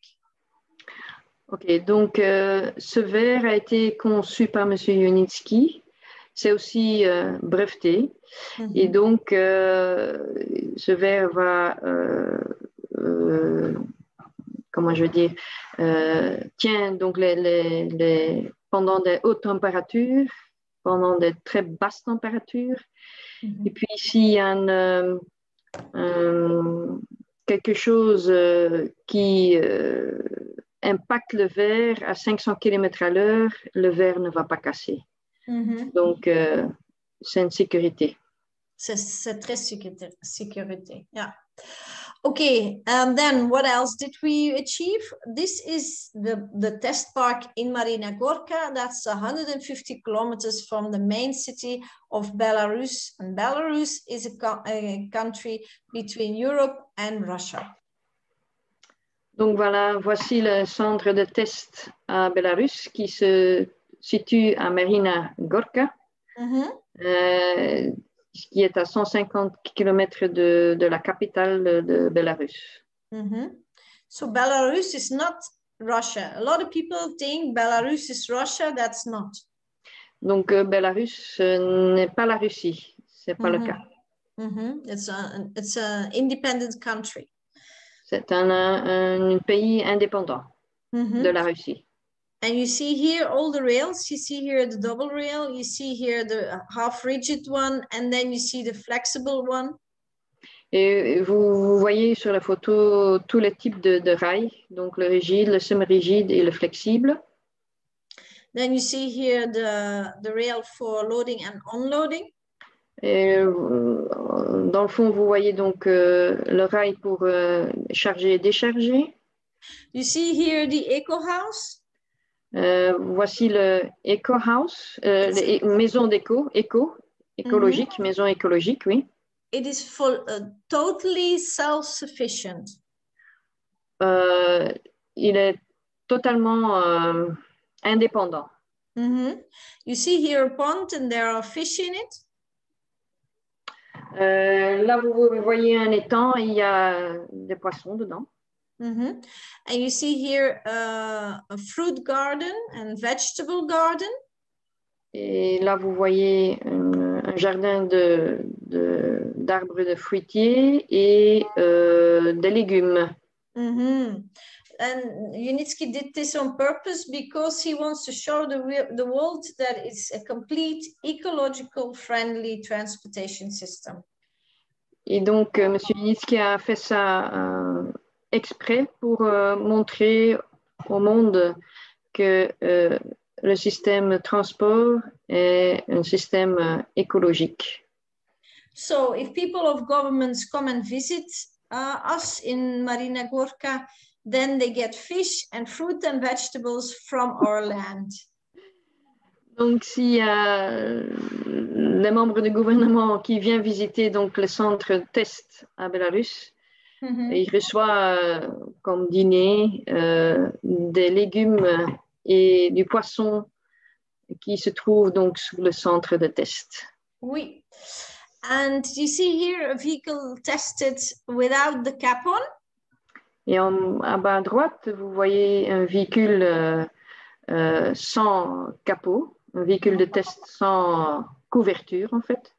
Ok, donc ce verre a été conçu par M. Yunitsky. C'est aussi breveté. Et donc, ce verre va, comment je veux dire, tient donc pendant des hautes températures, pendant des très basses températures. Et puis ici, il y a quelque chose qui impacte le verre à 500 km à l'heure, le verre ne va pas casser. Donc, c'est une sécurité. C'est très sécurité. Yeah. Okay, and then what else did we achieve? This is the test park in Marina Gorka. That's 150 kilometers from the main city of Belarus. And Belarus is a country between Europe and Russia. Donc voilà, voici le centre de test à Belarus qui se situe à Marina Gorka, qui est à 150 km de la capitale de Belarus. So Belarus is not Russia. A lot of people think Belarus is Russia. That's not. Donc Belarus n'est pas la Russie. C'est pas le cas. It's an independent country. C'est un pays indépendant de la Russie. And you see here all the rails. You see here the double rail. You see here the half rigid one, and then you see the flexible one. Et vous voyez sur la photo tous les types de rails, donc le rigide, le semi-rigide et le flexible. Then you see here the rail for loading and unloading. Et dans le fond, vous voyez donc le rail pour charger et décharger. You see here the Eco House. Voici le Eco House, maison écologique, maison écologique, oui. It is totally self-sufficient. Il est totalement indépendant. You see here a pond and there are fish in it. Là, vous voyez un étang et il y a des poissons dedans. And you see here a fruit garden and vegetable garden. Et là, vous voyez un jardin d'arbres de fruitiers et des légumes. And Yunitsky did this on purpose because he wants to show the world that it's a complete ecological friendly transportation system. Et donc, M. Yunitsky a fait ça exprès pour montrer au monde que le système de transport est un système écologique. So, if people of governments come and visit us in Marina Gorka, then they get fish and fruit and vegetables from our land. Donc, s'il y a les membres du gouvernement qui viennent visiter donc, le centre de test à Belarus, ils reçoivent comme dîner des légumes et du poisson qui se trouvent donc sur le centre de test. Oui. And you see here a vehicle tested without the cap on. Et à bas à droite, vous voyez un véhicule sans capot, un véhicule de test sans couverture en fait.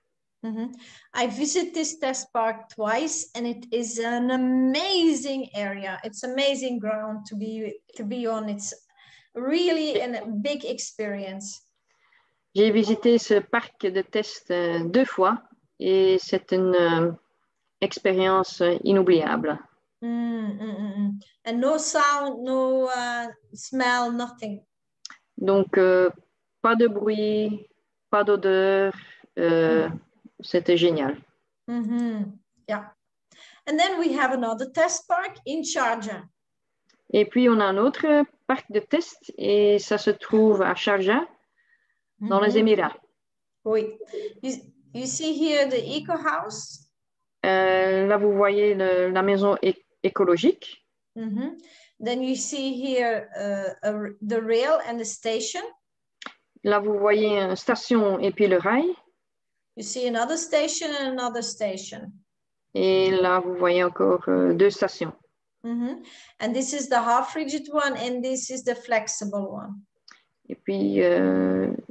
I visited this test park twice and it is an amazing area. It's amazing ground to be on. It's really a big experience. J'ai visité ce parc de test 2 fois et c'est une expérience inoubliable. And no sound, no smell, nothing. Donc, pas de bruit, pas d'odeur. C'était génial. Yeah. And then we have another test park in Sharjah. Et puis, on a un autre parc de test et ça se trouve à Sharjah, dans les Émirats. Oui. You see here the Eco House. Là, vous voyez la maison écologique. Then you see here the rail and the station. Là, vous voyez une station et puis le rail. You see another station and another station. Et là, vous voyez encore 2 stations. And this is the half rigid one and this is the flexible one. Et puis,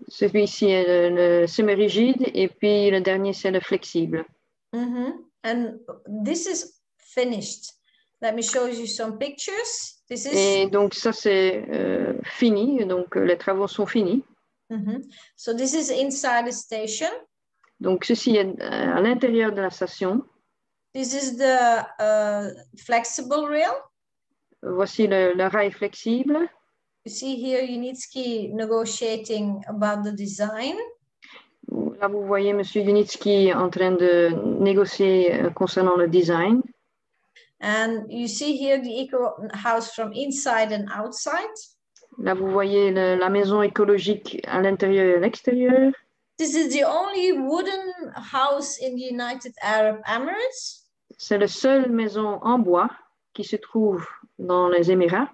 celui-ci est le semi-rigide et puis le dernier, c'est le flexible. And this is finished. Let me show you some pictures. This is... Et donc, ça, c'est fini. Donc, les travaux sont finis. So this is inside the station. Donc, ceci est à l'intérieur de la station. This is the flexible rail. Voici le rail flexible. You see here Unitsky negotiating about the design. Là, vous voyez M. Unitsky en train de négocier concernant le design. And you see here the eco house from inside and outside. Là, vous voyez la maison écologique à l'intérieur et à l'extérieur. This is the only wooden house in the United Arab Emirates. C'est la seule maison en bois qui se trouve dans les Émirats.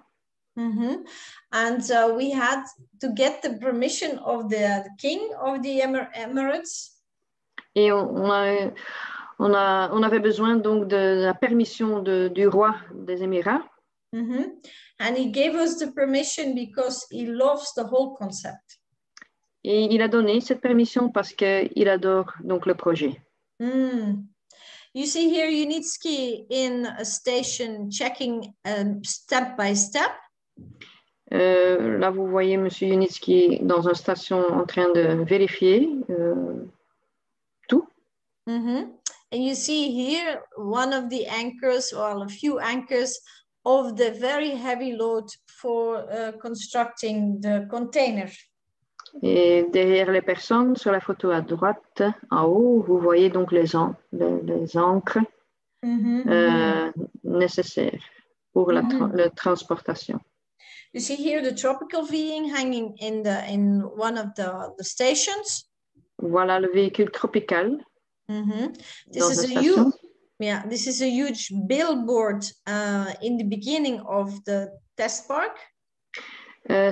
Mm-hmm. And we had to get the permission of the king of the Emirates. Et on avait besoin donc de la permission du roi des Émirats. Mm-hmm. And he gave us the permission because he loves the whole concept. Et il a donné cette permission parce qu'il adore donc le projet. Mm. You see here Unitsky in a station checking step by step. Là, vous voyez M. Unitsky dans une station en train de vérifier tout. Mm-hmm. And you see here one of the anchors, or a few anchors of the very heavy load for constructing the container. Et derrière les personnes, sur la photo à droite, en haut, vous voyez donc les ancres nécessaires pour la transportation. You see here the tropical being hanging in one of the stations. Voilà le véhicule tropical. This is a huge billboard in the beginning of the test park. À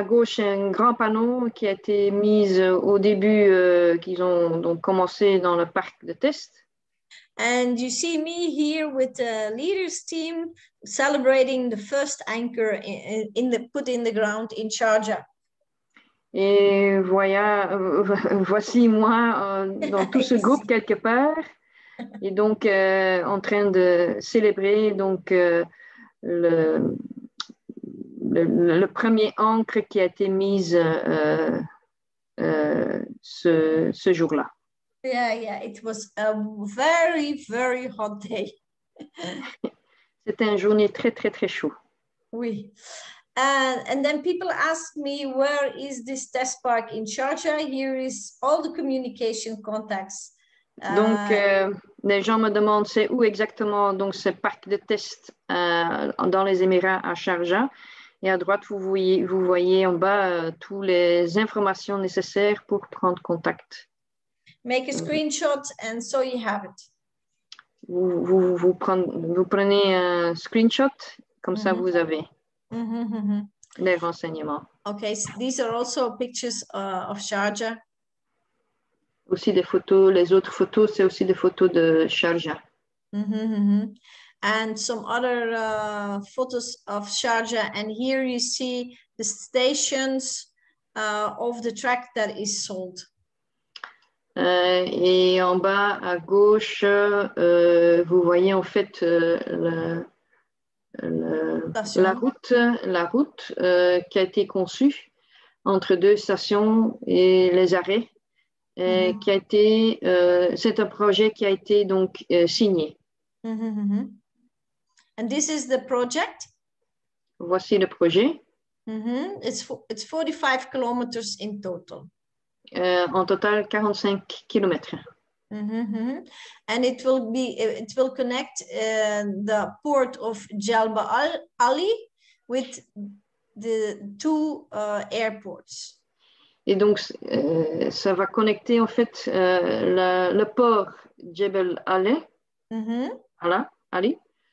gauche, un grand panneau qui a été mis au début, qu'ils ont donc commencé dans le parc de test. And you see me here with the leaders team celebrating the first anchor put in the ground in Sharjah. Et voici moi dans tout ce groupe quelque part, et donc en train de célébrer donc le premier ancre qui a été mise ce jour-là. Yeah, it was a very, very hot day. C'était une journée très, très, très chaud. Oui. And then people ask me, where is this test park in Sharjah? Here is all the communication contacts. Donc, les gens me demandent c'est où exactement donc, ce parc de test dans les Émirats à Sharjah. Et à droite, vous voyez en bas toutes les informations nécessaires pour prendre contact. Make a screenshot and so you have it. Vous prenez un screenshot, comme ça vous avez les renseignements. Okay, so these are also pictures of Sharjah. Aussi des photos, les autres photos, c'est aussi des photos de Sharjah. And some other photos of Sharjah. And here you see the stations of the track that is sold. Et en bas à gauche, vous voyez en fait la route qui a été conçue entre deux stations et les arrêts. Qui a été, c'est un projet qui a été donc signé. And this is the project. Voici le projet. It's 45 kilometers in total. En total 45 kilomètres. And it will connect the port of Jalba Ali with the two airports. Et donc, ça va connecter en fait le port Jebel Ali,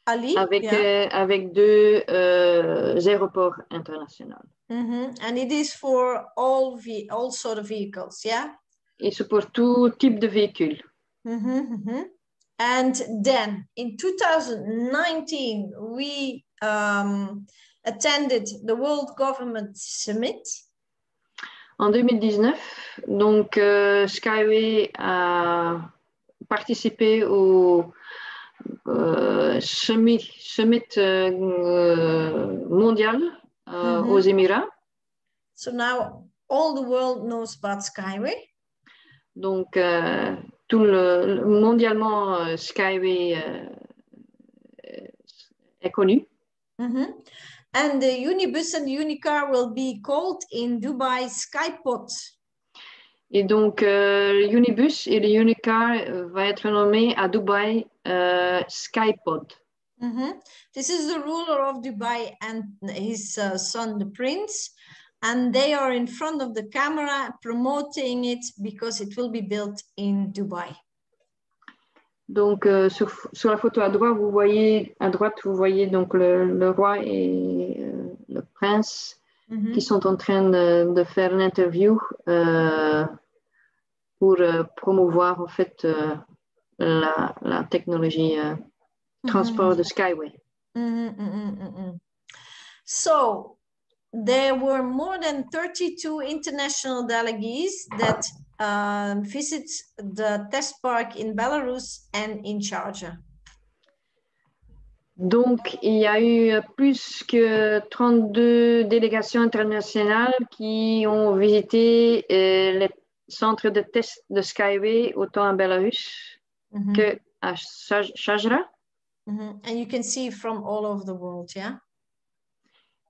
avec deux aéroports internationaux. And it is for all sort of vehicles, yeah? Et c'est pour tout type de véhicule. And then in 2019, we attended the World Government Summit. En 2019, donc Skyway a participé au summit mondial aux Émirats. So now all the world knows about Skyway. Donc mondialement, Skyway est connu. Mm-hmm. And the Unibus and the Unicar will be called in Dubai Skypod. Et donc, le Unibus et le Unicar va être nommé à Dubaï Skypod. Mm-hmm. This is the ruler of Dubai and his son, the prince. And they are in front of the camera promoting it because it will be built in Dubai. Donc, sur la photo à droite, vous voyez donc le roi et le prince qui sont en train de faire une interview pour promouvoir en fait la technologie transport de Skyway. So, there were more than 32 international delegates that visit the test park in Belarus and in Sharjah. Donc, il y a eu plus que 32 délégations internationales qui ont visité les centres de test de Skyway, autant en Belarus qu'à Sharjah. And you can see from all over the world, yeah?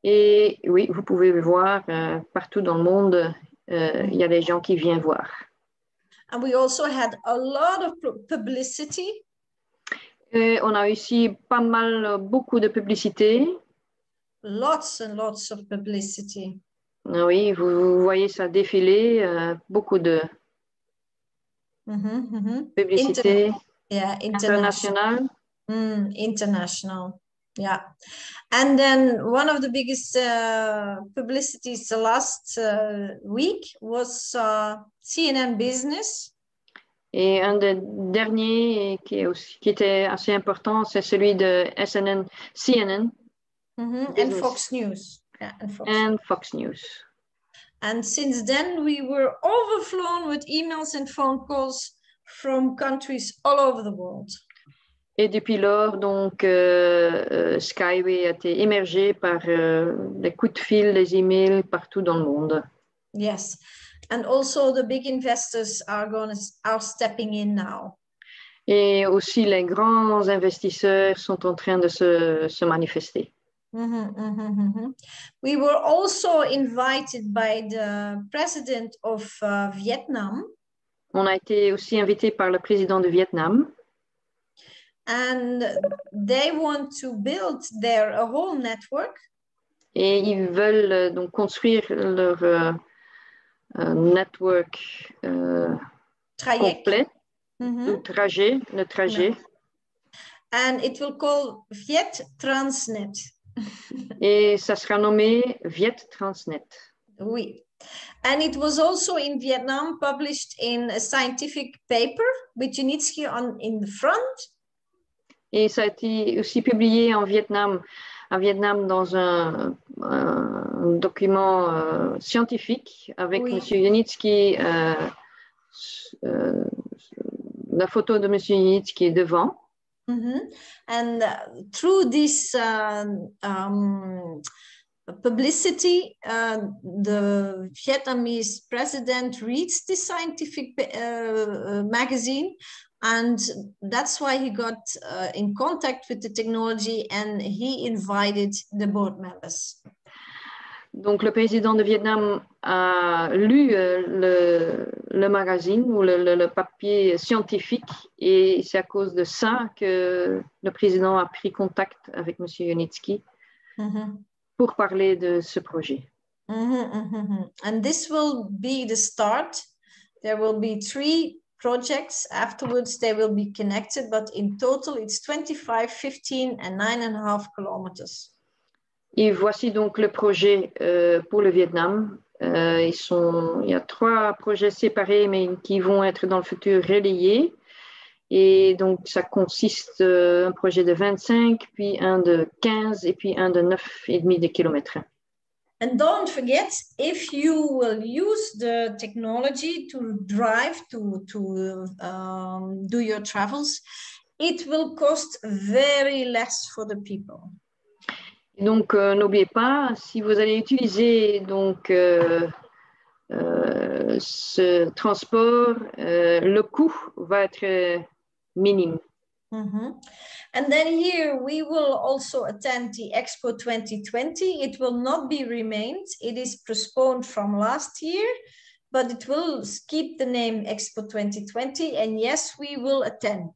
Et oui, vous pouvez voir partout dans le monde, il y a des gens qui viennent voir. And we also had a lot of publicity. Et on a aussi beaucoup de publicité. Lots and lots of publicity. Oui, vous voyez ça défiler, beaucoup de publicité internationale. International. Yeah. And then one of the biggest publicities the last week was CNN Business. Et un des derniers qui était assez important, c'est celui de CNN. And Fox News. Yeah, and Fox News. And since then, we were overflown with emails and phone calls from countries all over the world. Et depuis lors, donc, Skyway a été émergé par les coups de fil, les emails partout dans le monde. Yes, and also the big investors are stepping in now. Et aussi les grands investisseurs sont en train de se manifester. We were also invited by the president of Vietnam. On a été aussi invité par le président de Vietnam. And they want to build a whole network. Et ils veulent donc construire leur network complet, le trajet. Yeah. And it will call Viet Transnet. Et ça sera nommé Viet Transnet. Oui. And it was also in Vietnam published in a scientific paper with Junitsky in the front. Et ça a été aussi publié en Vietnam dans un document scientifique avec M. Junitsky, la photo de M. Junitsky devant. And through this publicity, the Vietnamese president reads the scientific magazine. And that's why he got in contact with the technology and he invited the board members. Donc, le président de Vietnam a lu le magazine ou le papier scientifique et c'est à cause de ça que le président a pris contact avec M. Junitsky pour parler de ce projet. And this will be the start. There will be 3 projects. Afterwards, they will be connected, but in total, it's 25, 15, and 9.5 kilometers. Et voici donc le projet pour le Vietnam. Il y a 3 projets séparés, mais qui vont être dans le futur relayés. Et donc, ça consiste un projet de 25, puis un de 15, et puis un de 9,5 kilomètres. And don't forget, if you will use the technology to drive, to do your travels, it will cost very less for the people. Donc, n'oubliez pas, si vous allez utiliser donc, ce transport, le coût va être minime. And then here we will also attend the Expo 2020. It will not be remained. It is postponed from last year, but it will keep the name Expo 2020. And yes, we will attend.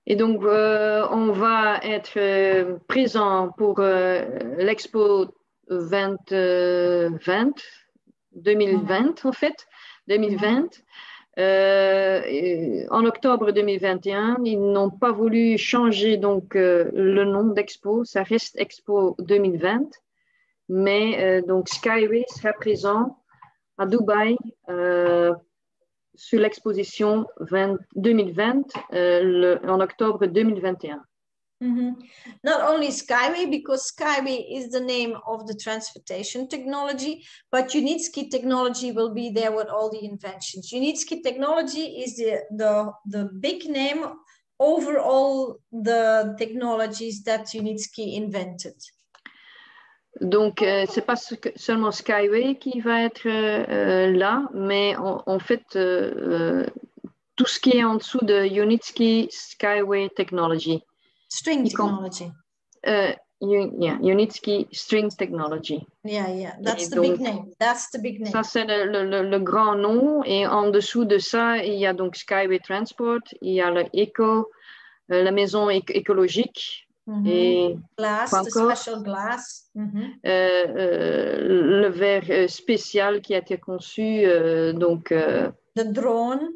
Et donc, on va être présent pour l'Expo 2020 en fait, 2020. En octobre 2021, ils n'ont pas voulu changer donc le nom d'Expo, ça reste Expo 2020, mais donc Skyway sera présent à Dubaï sur l'exposition 2020 en octobre 2021. Not only Skyway, because Skyway is the name of the transportation technology, but Unitsky technology will be there with all the inventions. Unitsky technology is the big name over all the technologies that Unitsky invented. Donc, c'est pas seulement Skyway qui va être là, mais en fait, tout ce qui est en dessous de Unitsky Skyway Technology. String technology. Unitsky String Technology. Yeah, that's the big name. That's the big name. Ça, c'est le grand nom. Et en dessous de ça, il y a donc Skyway Transport, il y a la maison écologique. Et glass, the special glass. Le verre spécial qui a été conçu, donc... the drone.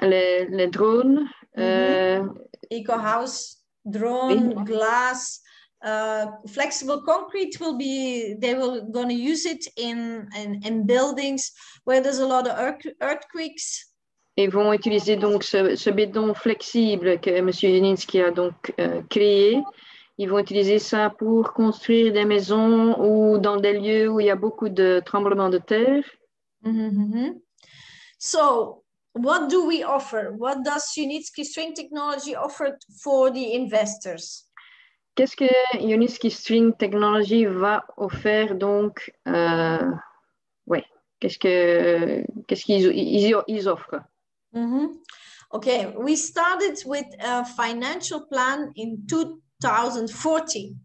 Les drones. Eco House. Drone, glass, flexible concrete will be, they will going to use it in buildings where there's a lot of earthquakes. Ils vont utiliser donc ce béton flexible que M. Unitsky a donc créé. Ils vont utiliser ça pour construire des maisons ou dans des lieux où il y a beaucoup de tremblements de terre. So, what do we offer? What does Unitsky String Technology offer for the investors? Qu'est-ce que Unitsky String Technology va offrir donc? Qu'est-ce qu'ils offrent? Okay, we started with a financial plan in 2014.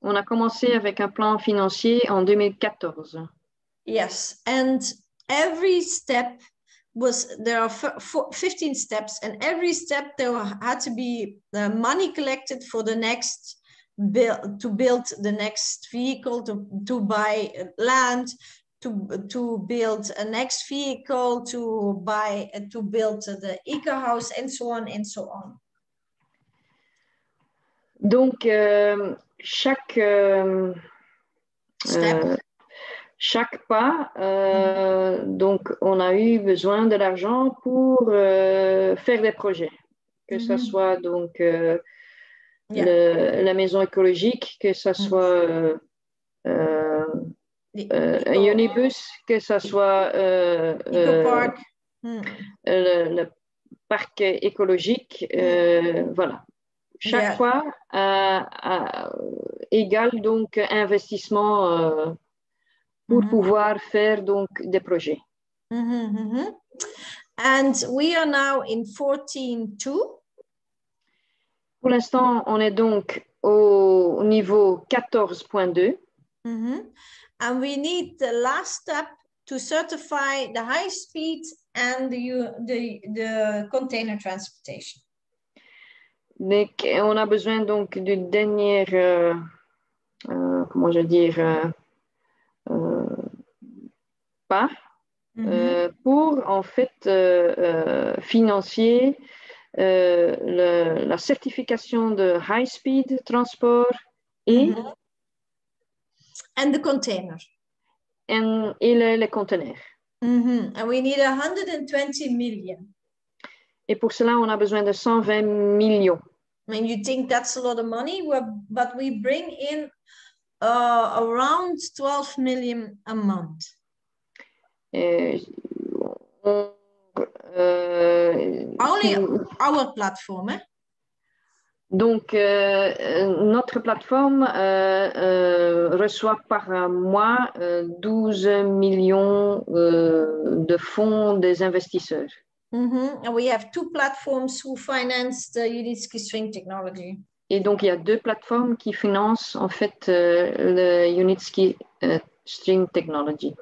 On a commencé avec un plan financier en 2014. Yes, and every step there are 15 steps, and every step there had to be money collected for the next to build the next vehicle, to buy land, to build a next vehicle, to build the eco house, and so on and so on. Donc chaque pas, donc on a eu besoin de l'argent pour faire des projets, que ce soit donc la maison écologique, que ce soit un unibus, que ce soit le parc écologique, voilà. Chaque fois égale donc investissement pour pouvoir faire donc des projets. And we are now in 14.2. Pour l'instant, on est donc au niveau 14.2. And we need the last step to certify the high speed and the container transportation. Donc, on a besoin donc du dernier, comment je dire, pas pour en fait financer la certification de high speed transport et and the container et les conteneurs. And we need 120 million. Et pour cela, on a besoin de 120 millions. I mean, you think that's a lot of money, but we bring in around 12 million a month. Only our platform, eh? Donc, notre plateforme reçoit par mois 12 millions de fonds des investisseurs. And we have 2 platforms who finance the Unitsky string technology. Et donc, il y a 2 plateformes qui financent en fait le Unitsky string technology.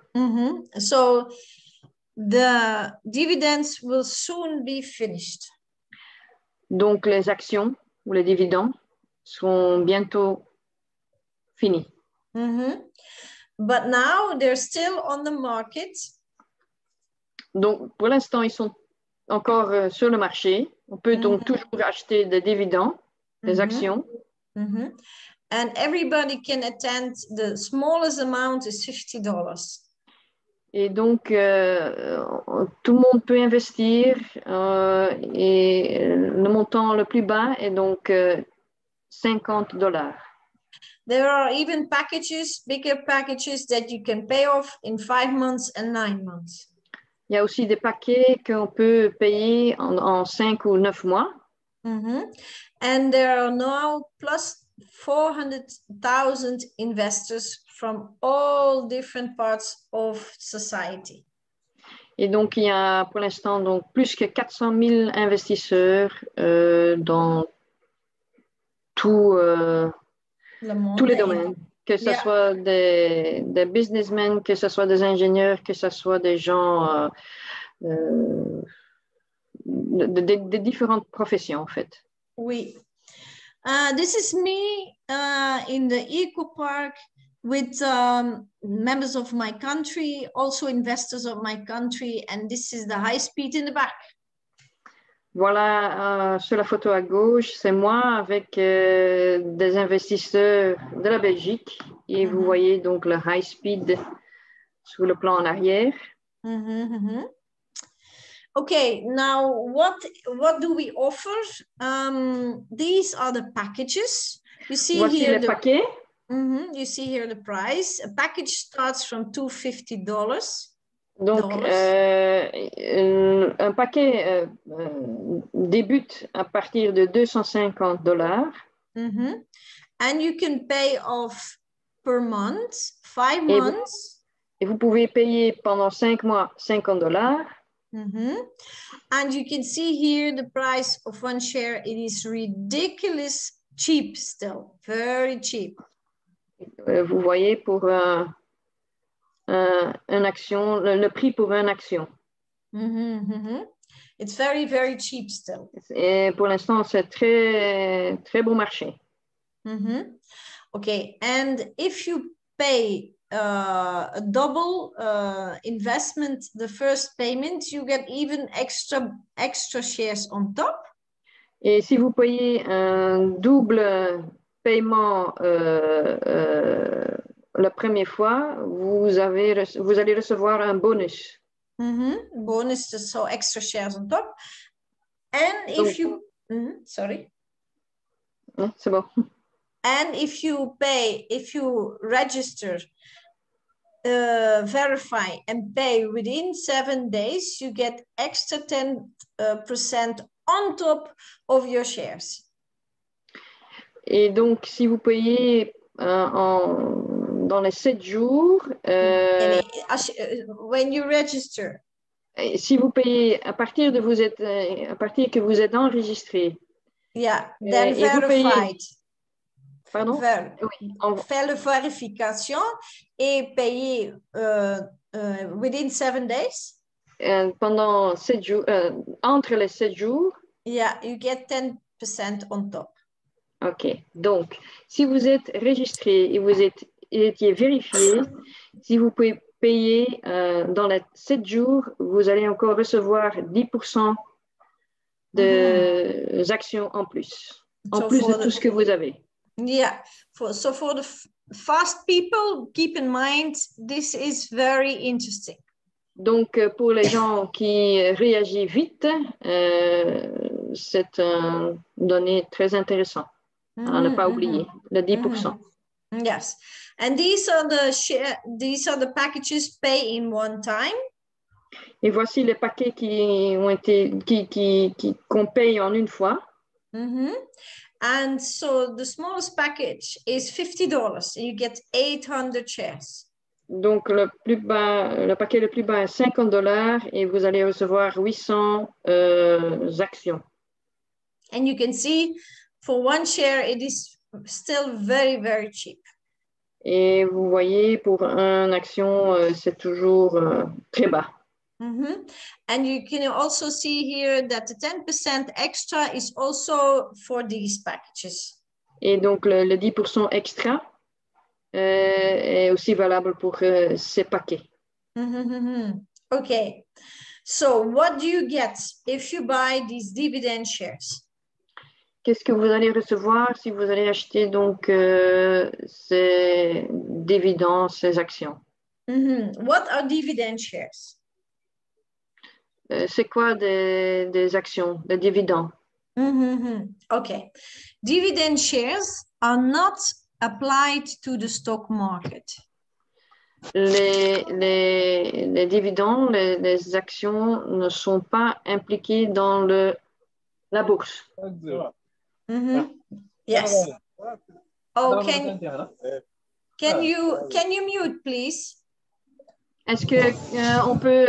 So, the dividends will soon be finished. Donc, les actions ou les dividendes seront bientôt finis. But now they're still on the market. Donc, pour l'instant, ils sont encore sur le marché. On peut donc toujours acheter des dividendes, des actions. And everybody can attend. The smallest amount is $50. Et donc, tout le monde peut investir et le montant le plus bas est donc $50. There are even packages, bigger packages that you can pay off in 5 months and 9 months. Il y a aussi des paquets qu'on peut payer en 5 ou 9 mois. And there are now plus 400,000 investors from all different parts of society. Et donc, il y a pour l'instant donc plus que 400 000 investisseurs dans tous les domaines, que ce soit des businessmen, que ce soit des ingénieurs, que ce soit des gens de différentes professions en fait. Oui. This is me in the Eco Park with members of my country, also investors of my country, and this is the high speed in the back. Voilà, sur la photo à gauche, c'est moi avec des investisseurs de la Belgique et vous voyez donc le high speed sur le plan en arrière. Okay, now what do we offer? These are the packages. You see Voici here les paquets. You see here the price. A package starts from $250. Donc, un paquet débute à partir de $250. And you can pay off per month, 5 months. Et vous pouvez payer pendant 5 mois $50. And you can see here the price of one share. It is ridiculous cheap still, very cheap. Vous voyez pour une action, le prix pour une action. It's very, very cheap still. Et pour l'instant, c'est très, très bon marché. Okay, and if you pay a double investment, the first payment, you get even extra shares on top. Et si vous payez un double paiement la première fois, vous allez recevoir un bonus. Bonus, so extra shares on top. And if you, sorry. C'est bon. And if you register, verify and pay within 7 days, you get extra 10% on top of your shares. Et donc, si vous payez dans les 7 jours, when you register, si vous payez à partir que vous êtes enregistré, then verified. Pardon? Faire la vérification et payer within 7 days. Pendant 7 jours, entre les 7 jours. You get 10% on top. OK. Donc, si vous êtes enregistré et vous étiez vérifié, si vous pouvez payer dans les 7 jours, vous allez encore recevoir 10% de actions en plus. En plus de tout ce que vous avez. So for the fast people, keep in mind, this is very interesting. Donc, pour les gens qui réagissent vite, c'est une donnée très intéressante à ne pas oublier, le 10%. Yes, and these are the packages pay in one time. Et voici les paquets qu'on paye en une fois. And so the smallest package is $50 and you get 800 shares. Donc, le paquet le plus bas est $50 et vous allez recevoir 800 actions. And you can see for one share, it is still very, very cheap. Et vous voyez, pour une action, c'est toujours très bas. Mm-hmm. And you can also see here that the 10% extra is also for these packages. Et donc, le 10% extra est aussi valable pour ces paquets. Mm-hmm. Okay. So what do you get if you buy these dividend shares? Qu'est-ce que vous allez recevoir si vous allez acheter donc ces dividendes, ces actions? Mm-hmm. What are dividend shares? C'est quoi des actions, des dividendes? Mm-hmm. Okay. Dividend shares are not applied to the stock market. Les dividendes, les actions ne sont pas impliquées dans la bourse. Mm-hmm. Yes. Oh, can you mute, please? Est-ce que on peut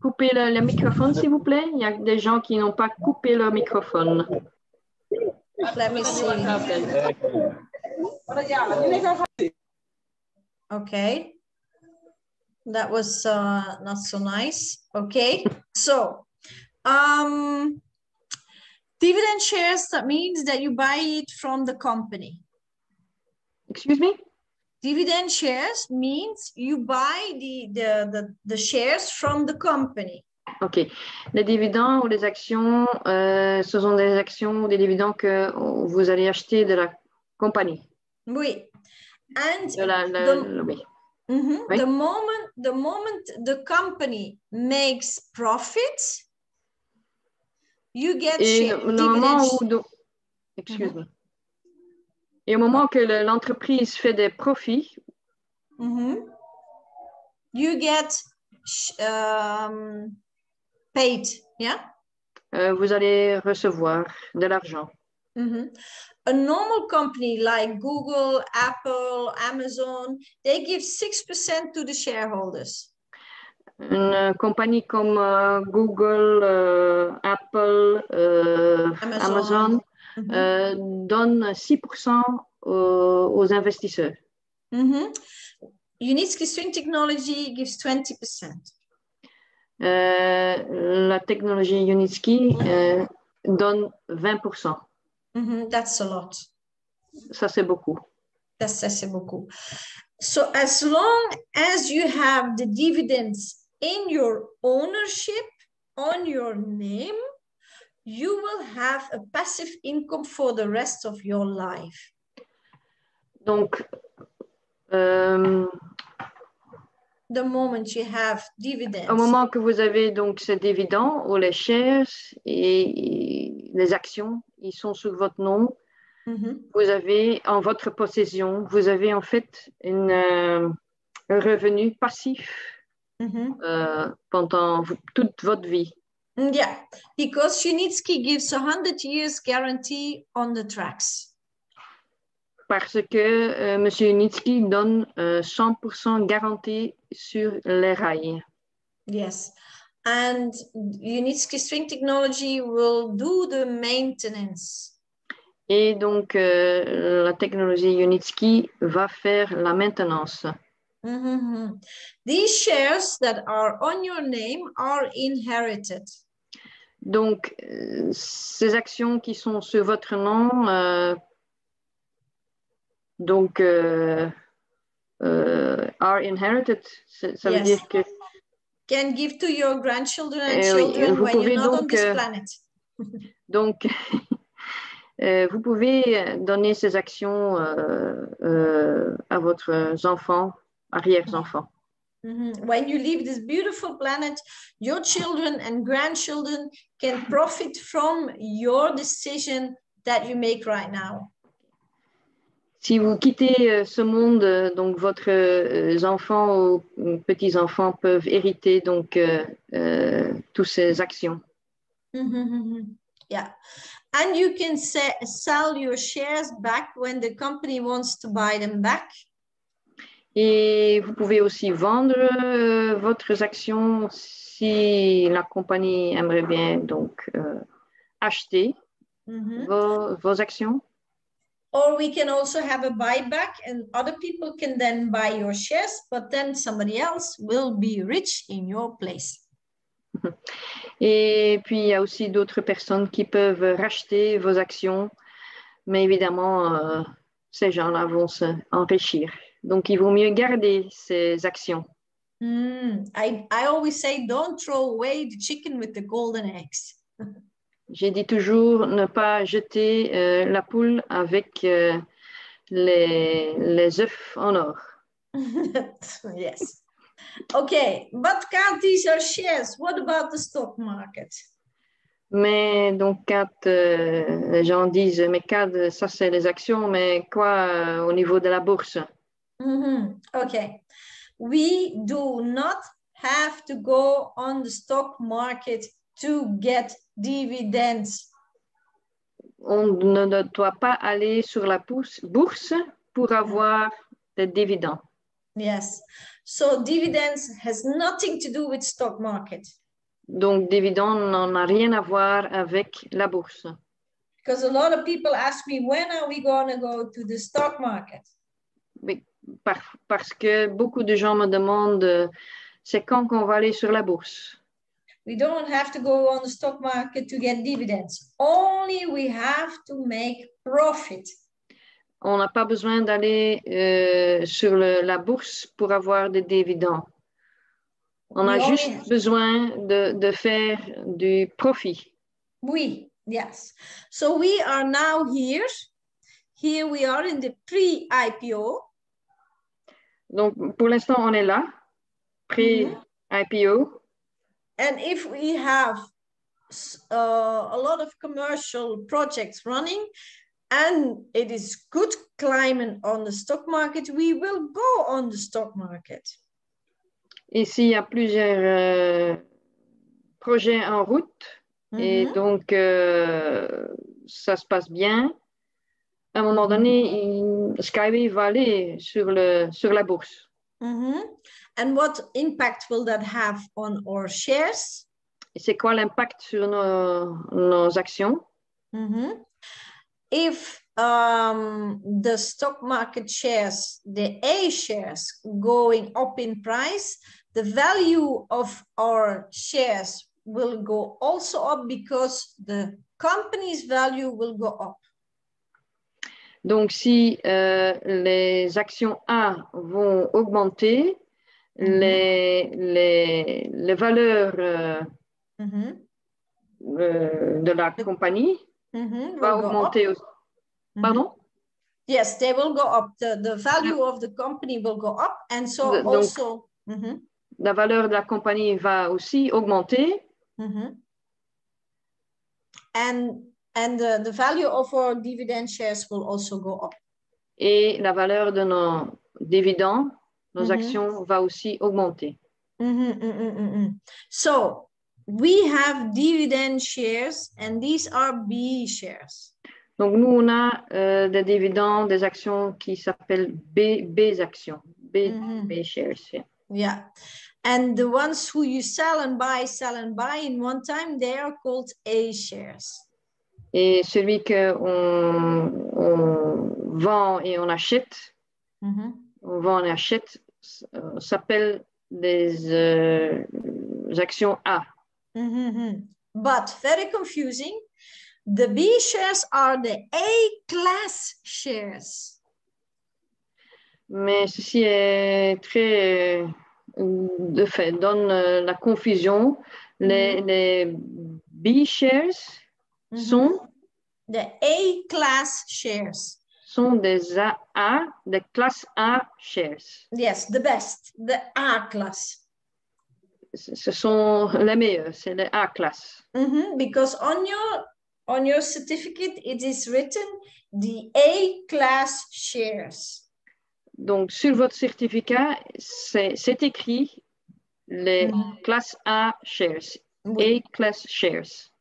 couper le microphone, s'il vous plaît? Il y a des gens qui n'ont pas coupé leur microphone. Let me see. Okay. That was not so nice. Okay. So, dividend shares, that means that you buy it from the company. Excuse me? Dividend shares means you buy the shares from the company. OK. Les dividendes ou les actions, ce sont des actions ou des dividendes que vous allez acheter de la compagnie. Oui. And oui. Mm-hmm. Oui. The moment the company makes profit, you get dividends. Excuse-moi. Et au moment que l'entreprise fait des profits, you get paid, yeah? Vous allez recevoir de l'argent. A normal company like Google, Apple, Amazon, they give 6% to the shareholders. Une compagnie comme Google, Apple, Amazon donne 6% aux investisseurs. Unitsky String Technology gives 20%. La technologie Unitsky donne 20%. That's a lot. Ça, c'est beaucoup. C'est beaucoup. So as long as you have the dividends in your ownership, on your name, you will have a passive income for the rest of your life. Donc, the moment you have dividends. Au moment que vous avez donc ces dividendes ou les shares et les actions, ils sont sous votre nom. Vous avez en votre possession, vous avez en fait un revenu passif pendant toute votre vie. Yeah, because Unitsky gives 100 years guarantee on the tracks. Parce que M. Unitsky donne 100% garantie sur les rails. Yes, and Unitsky String Technology will do the maintenance. Et donc, la technologie Unitsky va faire la maintenance. These shares that are on your name are inherited. Donc, ces actions qui sont sur votre nom, are inherited, ça veut dire que can give to your grandchildren and children when you're not on this planet. Donc, vous pouvez donner ces actions à votre enfant, arrière-enfants. When you leave this beautiful planet, your children and grandchildren can profit from your decision that you make right now. Si vous quittez ce monde, donc votre enfants ou petits-enfants peuvent hériter donc toutes ces actions. Yeah. And you can sell your shares back when the company wants to buy them back. Et vous pouvez aussi vendre votre actions si la compagnie aimerait bien donc acheter vos actions. Or we can also have a buyback and other people can then buy your shares, but then somebody else will be rich in your place. Et puis, il y a aussi d'autres personnes qui peuvent racheter vos actions, mais évidemment, ces gens-là vont s'enrichir. Donc, il vaut mieux garder ces actions. I always say, don't throw away the chicken with the golden eggs. J'ai dit toujours ne pas jeter la poule avec les œufs en or. Yes. Okay, but Kat, these are shares. What about the stock market? Mais donc, Kat, les gens disent, mais Kat, ça c'est les actions, mais quoi au niveau de la bourse? Okay, we do not have to go on the stock market to get dividends. On ne doit pas aller sur la bourse pour avoir des dividendes. Yes, so dividends has nothing to do with stock market. Donc, dividende n'en a rien à voir avec la bourse. Because a lot of people ask me, when are we going to go to the stock market? Parce que beaucoup de gens me demandent, c'est quand qu'on va aller sur la bourse? We don't have to go on the stock market to get dividends. Only we have to make profit. On n'a pas besoin d'aller sur la bourse pour avoir des dividendes. On a juste besoin de faire du profit. Oui, yes. So we are now here. Here we are in the pre-IPO. Donc, pour l'instant, on est là, pré-IPO. And if we have a lot of commercial projects running and it is good climate on the stock market, we will go on the stock market. Et s'il y a plusieurs projets en route, et donc ça se passe bien, à un moment donné, Skyway va aller sur la bourse. And what impact will that have on our shares? Et c'est quoi l'impact sur nos actions? If the stock market shares, the A shares going up in price, the value of our shares will go also up because the company's value will go up. Donc, si les actions A vont augmenter, les valeurs de la compagnie va augmenter aussi. Pardon? Yes, they will go up. The value of the company will go up. And so also... La valeur de la compagnie va aussi augmenter. And the value of our dividend shares will also go up. Et la valeur de nos dividendes, nos actions, va aussi augmenter. So, we have dividend shares and these are B shares. Donc, nous, on a des dividendes, des actions qui s'appellent B actions, B shares. Yeah. And the ones who you sell and buy in one time, they are called A shares. Et celui qu'on vend et on achète, on vend et achète, s'appelle des actions A. But very confusing. The B shares are the A-class shares. Mais ceci est très, de fait, donne la confusion. Les B shares sont the A-class shares. Sont des des classes A shares. Yes, the best, the A-class. Ce sont les meilleurs, c'est les A-class. Because on your certificate, it is written the A-class shares. Donc, sur votre certificat, c'est écrit les classes A shares, A-class shares.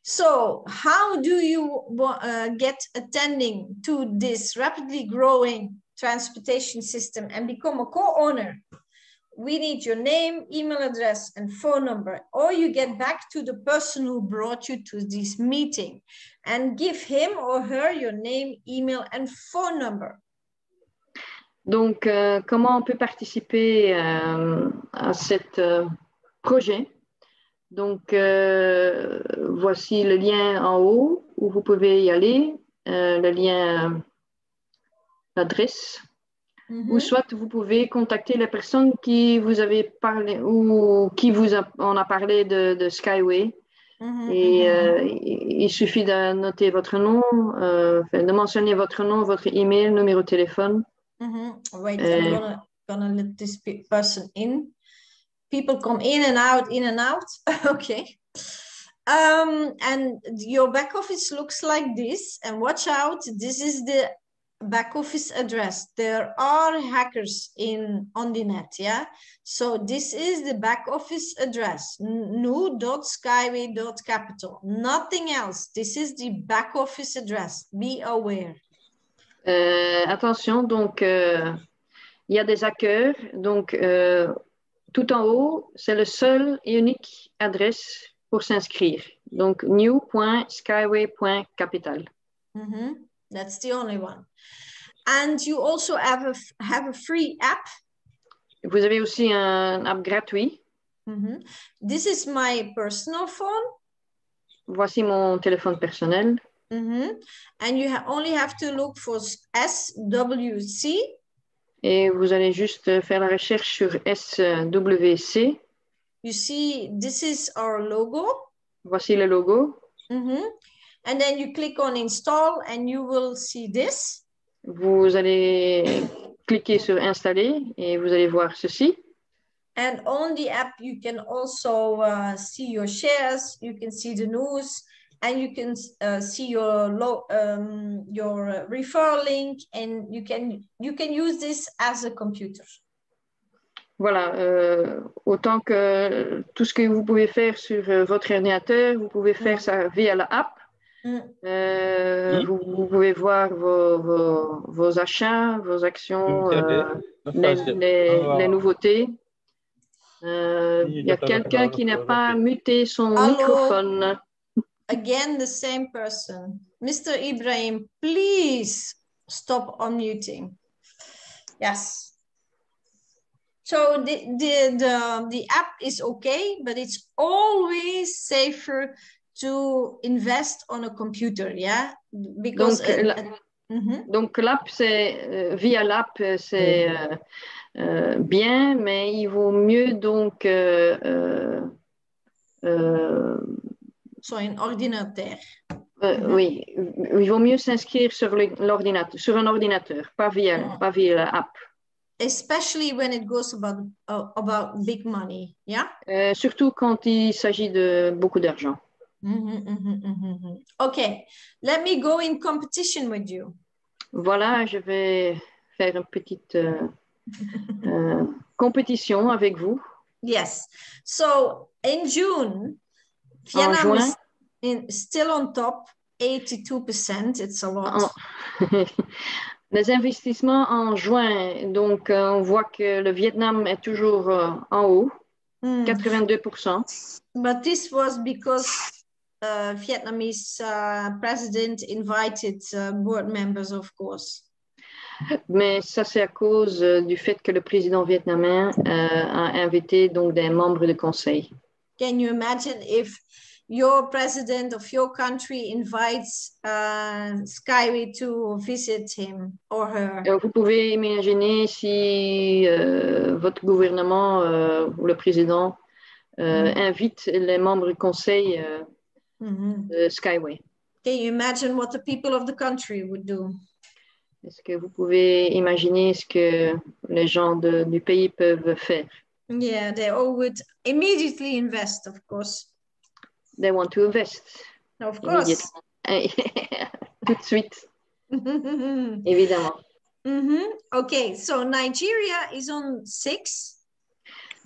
So how do you get attending to this rapidly growing transportation system and become a co-owner? We need your name, email address, and phone number, or you get back to the person who brought you to this meeting and give him or her your name, email, and phone number. Donc, comment on peut participer à ce projet? Donc, voici le lien en haut où vous pouvez y aller, le lien l'adresse. Ou soit vous pouvez contacter la personne qui vous avez parlé ou qui on a parlé de Skyway. Il suffit de noter votre nom, de mentionner votre nom, votre email, numéro de téléphone. Wait, I'm gonna let this person in. People come in and out, in and out. Okay. And your back office looks like this. And watch out, this is the back office address. There are hackers on the net, yeah? So this is the back office address, new.skyway.capital, nothing else. This is the back office address. Be aware. Attention, donc il y a des hackers. Donc tout en haut, c'est le seul et unique adresse pour s'inscrire. Donc new.skyway.capital. That's the only one. And you also have a free app. Vous avez aussi un app gratuit. This is my personal phone. Voici mon téléphone personnel. And you only have to look for SWC. Et vous allez juste faire la recherche sur SWC. You see, this is our logo. Voici le logo. And then you click on install and you will see this. Vous allez cliquer sur installer et vous allez voir ceci. And on the app, you can also see your shares, you can see the news, and you can see your referral link, and you can use this as a computer. Voilà, autant que tout ce que vous pouvez faire sur votre ordinateur, vous pouvez faire ça via la app. Vous pouvez voir vos achats, vos actions, les nouveautés. Il y a quelqu'un qui n'a pas muté son microphone. Again, the same person. Mr. Ibrahim, please stop unmuting. Yes. So the app is okay, but it's always safer to invest on a computer, yeah? Because donc l'app, c'est via l'app, c'est bien, mais il vaut mieux donc sur un ordinateur. Oui, il vaut mieux s'inscrire sur l'ordinateur, sur un ordinateur, pas via l'app. Especially when it goes about big money, yeah? Surtout quand il s'agit de beaucoup d'argent. Okay, let me go in competition with you. Voilà, je vais faire une petite compétition avec vous. Yes, so in June, Vietnam is still on top, 82%, it's a lot. Les investissements en juin, donc on voit que le Vietnam est toujours en haut, 82%. But this was because Vietnamese president invited board members, of course. Mais ça, c'est à cause du fait que le président vietnamien a invité donc des membres de conseil. Can you imagine if your president of your country invites Skyway to visit him or her? Vous pouvez imaginer si votre gouvernement ou le président invite les membres du conseil de Skyway. Can you imagine what the people of the country would do? Est-ce que vous pouvez imaginer ce que les gens du pays peuvent faire? Yeah, they all would immediately invest, of course. They want to invest. Of course. Tout de suite. Évidemment. Okay, so Nigeria is on 6.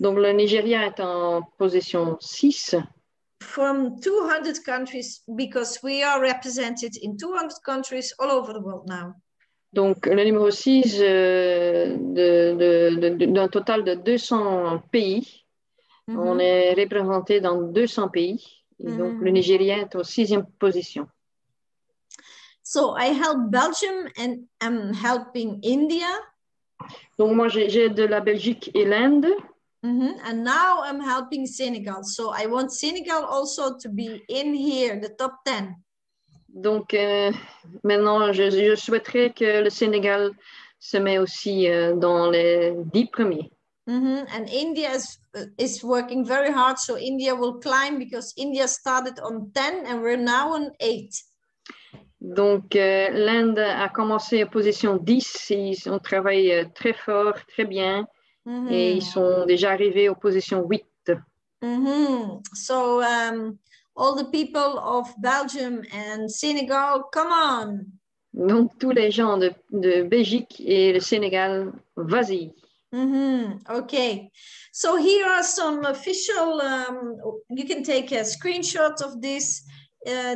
Donc le Nigeria est en position 6. from 200 countries because we are represented in 200 countries all over the world now. Donc, le numéro 6 d'un total de 200 pays. On est représenté dans 200 pays. Et donc, le Nigérien est en 6e position. So, I help Belgium and I'm helping India. Donc, moi, j'aide la Belgique et l'Inde. And now I'm helping Senegal. So, I want Senegal also to be in here, the top 10. Donc, maintenant, je souhaiterais que le Sénégal se met aussi dans les 10 premiers. And India is working very hard, so India will climb because India started on 10 and we're now on 8. Donc, l'Inde a commencé en position 10 et ils ont travaillé très fort, très bien, et ils sont déjà arrivés en position 8. So, all the people of Belgium and Senegal, come on. Donc, tous les gens de Belgique et le Sénégal, vas-y. Okay, so here are some official, you can take a screenshot of this.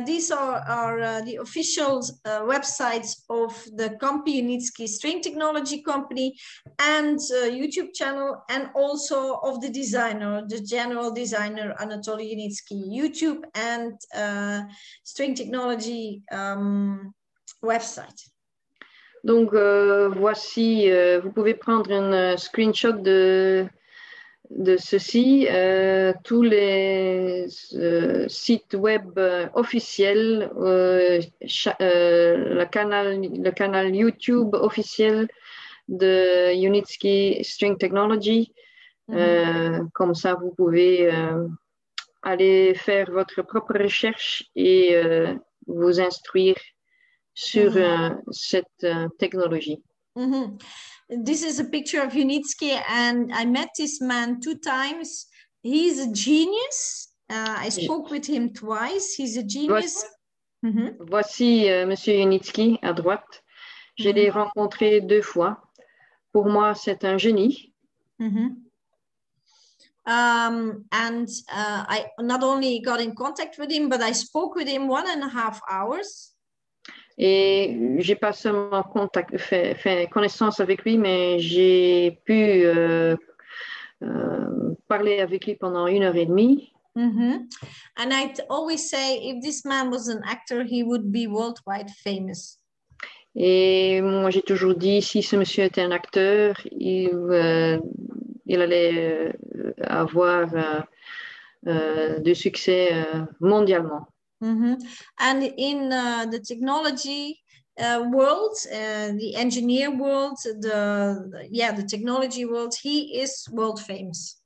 These are the official websites of the company Unitsky String Technology Company and YouTube channel, and also of the designer, the general designer Anatoly Unitsky, YouTube and String Technology website. Donc, voici, vous pouvez prendre un screenshot de ceci, tous les sites web officiels, le canal YouTube officiel de Unitsky String Technology. Comme ça, vous pouvez aller faire votre propre recherche et vous instruire sur cette technologie. This is a picture of Unitsky, and I met this man 2 times. He's a genius. I spoke with him twice. He's a genius. Voici Monsieur Unitsky à droite. Je l'ai rencontré 2 fois. Pour moi, c'est un génie. I not only got in contact with him, but I spoke with him 1.5 hours. Et j'ai pas seulement fait connaissance avec lui, mais j'ai pu parler avec lui pendant 1h30. And I always say, if this man was an actor, he would be worldwide famous. Et moi, j'ai toujours dit, si ce monsieur était un acteur, il allait avoir du succès mondialement. And in the technology world, the engineer world, the technology world, he is world famous.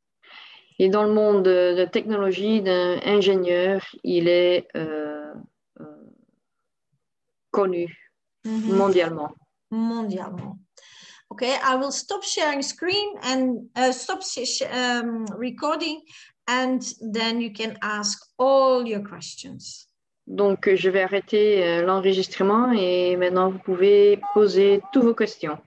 Et dans le monde de technologie, d'un ingénieur, il est connu mondialement. Mondialement. Okay, I will stop sharing screen and stop recording, and then you can ask all your questions. Donc, je vais arrêter l'enregistrement et maintenant, vous pouvez poser toutes vos questions.